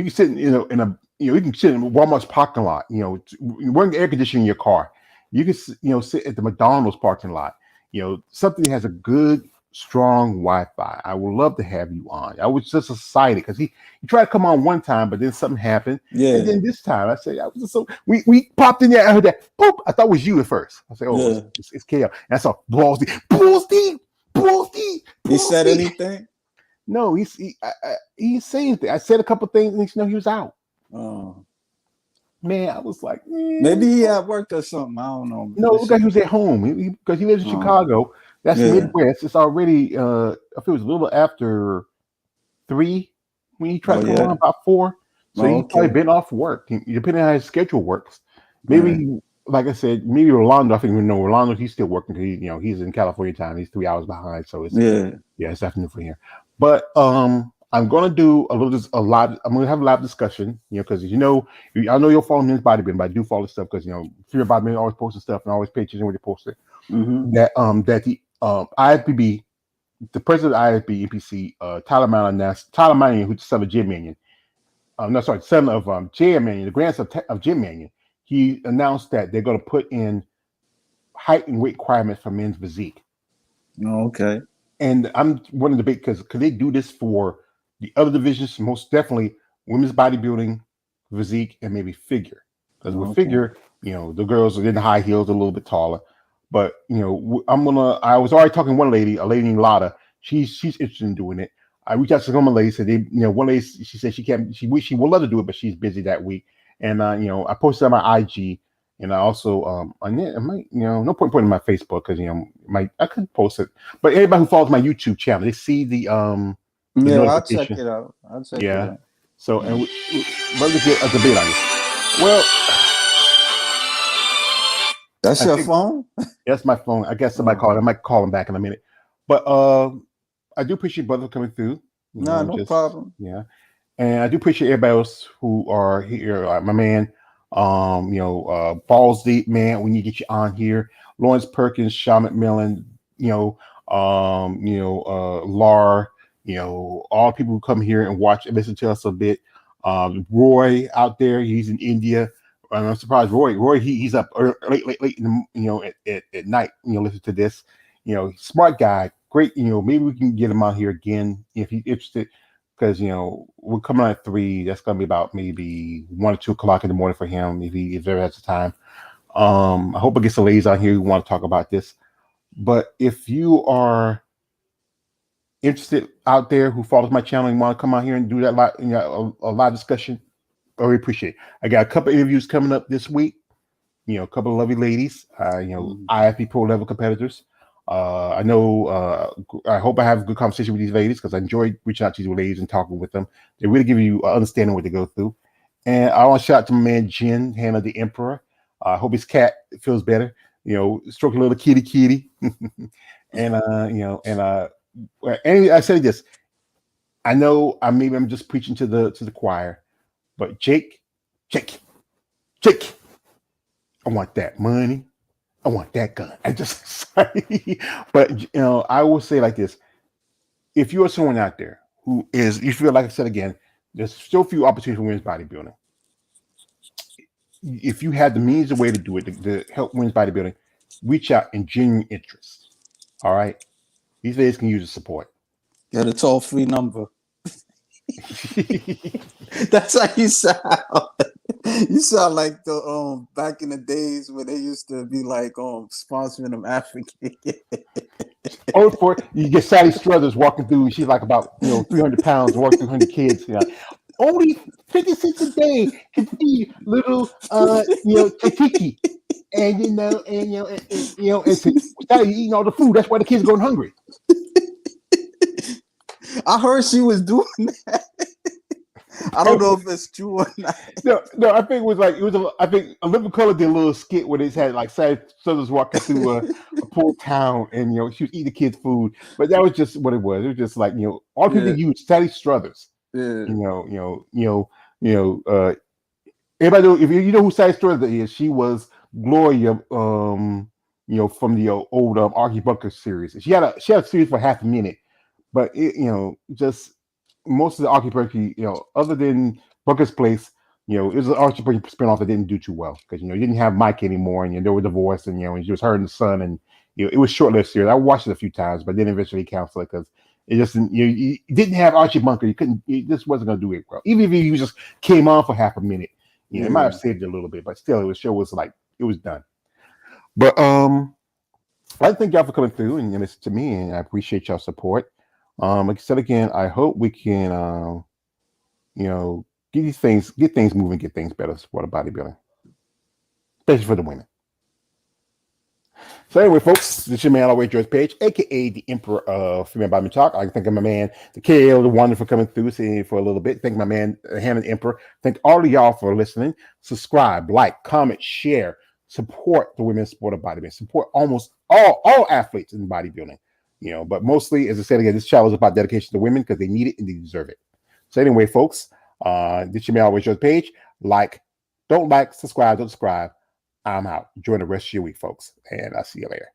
sit in a you can sit in Walmart's parking lot. Running air conditioning in your car. You can sit at the McDonald's parking lot. Something that has a good, strong Wi-Fi. I would love to have you on. I was just excited because he tried to come on one time, but then something happened. Yeah, And then this time, I said, I was just so we popped in there. I heard that. Boop! I thought it was you at first. I said, oh, yeah. it's KO. And I saw Ballsy. He said anything? No, he didn't say anything. I said a couple things, and he was out. Oh, Man, I was like, maybe he at work or something. I don't know. no, look like he was at home because he lives in Oh, Chicago. That's yeah. Midwest. It's already I feel it was a little after 3 when he tried to come on about 4. So he's probably been off work. Depending on how his schedule works. Maybe, like I said, maybe Rolando. I think we know Rolando. He's still working because he's in California time. He's 3 hours behind. So it's it's afternoon for him. But I'm gonna do I'm gonna have a lot of discussion. Because I know you'll follow Men's Bodybuilding, but I do follow stuff because Fear Bodybuilding always posting stuff and I always pay attention when they post it. Mm-hmm. That the IFBB, the president of IFB NPC, Tyler Mannion, who's the son of Jim Mannion. Son of Jim Mannion, the grandson of Jim Mannion. He announced that they're going to put in height and weight requirements for men's physique. Oh, okay. And I'm wanting to debate because could they do this for the other divisions? Most definitely women's bodybuilding, physique, and maybe figure. Because with figure, the girls are in the high heels, a little bit taller. But I was already talking to a lady named Lotta. She's interested in doing it. I reached out to some of the ladies. Said one lady, she said she can't. She would love to do it, but she's busy that week. And I posted on my IG, and I also I might no point putting my Facebook because I could post it. But anybody who follows my YouTube channel, they see the I'll check it out. It out. So and let's get a debate on this. Well, that's your phone. That's my phone. I guess somebody called. I might call him back in a minute. But I do appreciate brother coming through. No problem. Yeah, and I do appreciate everybody else who are here. My man, Balls Deep, man. We need to get you on here. Lawrence Perkins, Sean McMillan, Lar, all people who come here and watch and listen to us a bit. Roy out there, he's in India. I'm surprised Roy he's up late in the, at night, listen to this. Smart guy, great. Maybe we can get him out here again if he's interested, because we're coming on at 3. That's gonna be about maybe 1 or 2 o'clock in the morning for him if he ever has the time. I hope I get some ladies out here who want to talk about this. But if you are interested out there who follows my channel and want to come out here and do that a lot of discussion, I really appreciate it. I got a couple of interviews coming up this week. A couple of lovely ladies. IFP pro level competitors. I know. I hope I have a good conversation with these ladies because I enjoy reaching out to these ladies and talking with them. They really give you understanding what they go through. And I want to shout out to my man Jin, Hannah the Emperor. I hope his cat feels better. Stroking a little kitty. And I say this. I know I'm just preaching to the choir, but Jake, I want that money. I want that gun. I just but I will say like this: if you are someone out there who is, you feel like I said again, there's still few opportunities for women's bodybuilding. If you have the means and way to do it to help women's bodybuilding, reach out in genuine interest. All right, these ladies can use the support. Get a toll-free number. That's how you sound. You sound like the back in the days where they used to be like sponsoring them African. For you get Sally Struthers walking through. She's like about 300 pounds, walking through 100 kids. only 50 cents a day to feed little Tatiki. And and to start eating all the food. That's why the kids are going hungry. I heard she was doing that. I don't know if it's true or not. No, I think it was like I think Olivia Color did a little skit where they had like Sad Southerners walking through a poor town, and she was eating the kids' food. But that was just what it was. It was just like all people use Sally Struthers. Yeah. Everybody know, if you know who Sally Struthers is, she was Gloria, from the old Archie Bunker series. She had a series for half a minute, but just most of the Archie Bunker, other than Bunker's Place, it was an Archie Bunker spinoff that didn't do too well because you didn't have Mike anymore, and they were divorced, and and she was her and the son, and it was short-lived series. I watched it a few times, but then eventually canceled it because it just you didn't have Archie Bunker. It just wasn't going to do it well. Even if you just came on for half a minute, it might have saved it a little bit, but still, the show was like it was done. But I thank y'all for coming through and listen to me, and I appreciate y'all support. Like I said again, I hope we can, get things moving, get things better for the bodybuilding, especially for the women. So anyway, folks, this is your man, always George Page, aka the Emperor of Female Body Talk. I like to thank my man, the KL, the Wonder, for coming through, seeing for a little bit. Thank my man, Hammond Emperor. Thank all of y'all for listening. Subscribe, like, comment, share, support the women's sport of bodybuilding. Support almost all athletes in bodybuilding. But mostly, as I said again, this channel is about dedication to women because they need it and they deserve it. So anyway, folks, this is your man, always George Page. Don't like, subscribe, don't subscribe. I'm out. Enjoy the rest of your week, folks, and I'll see you later.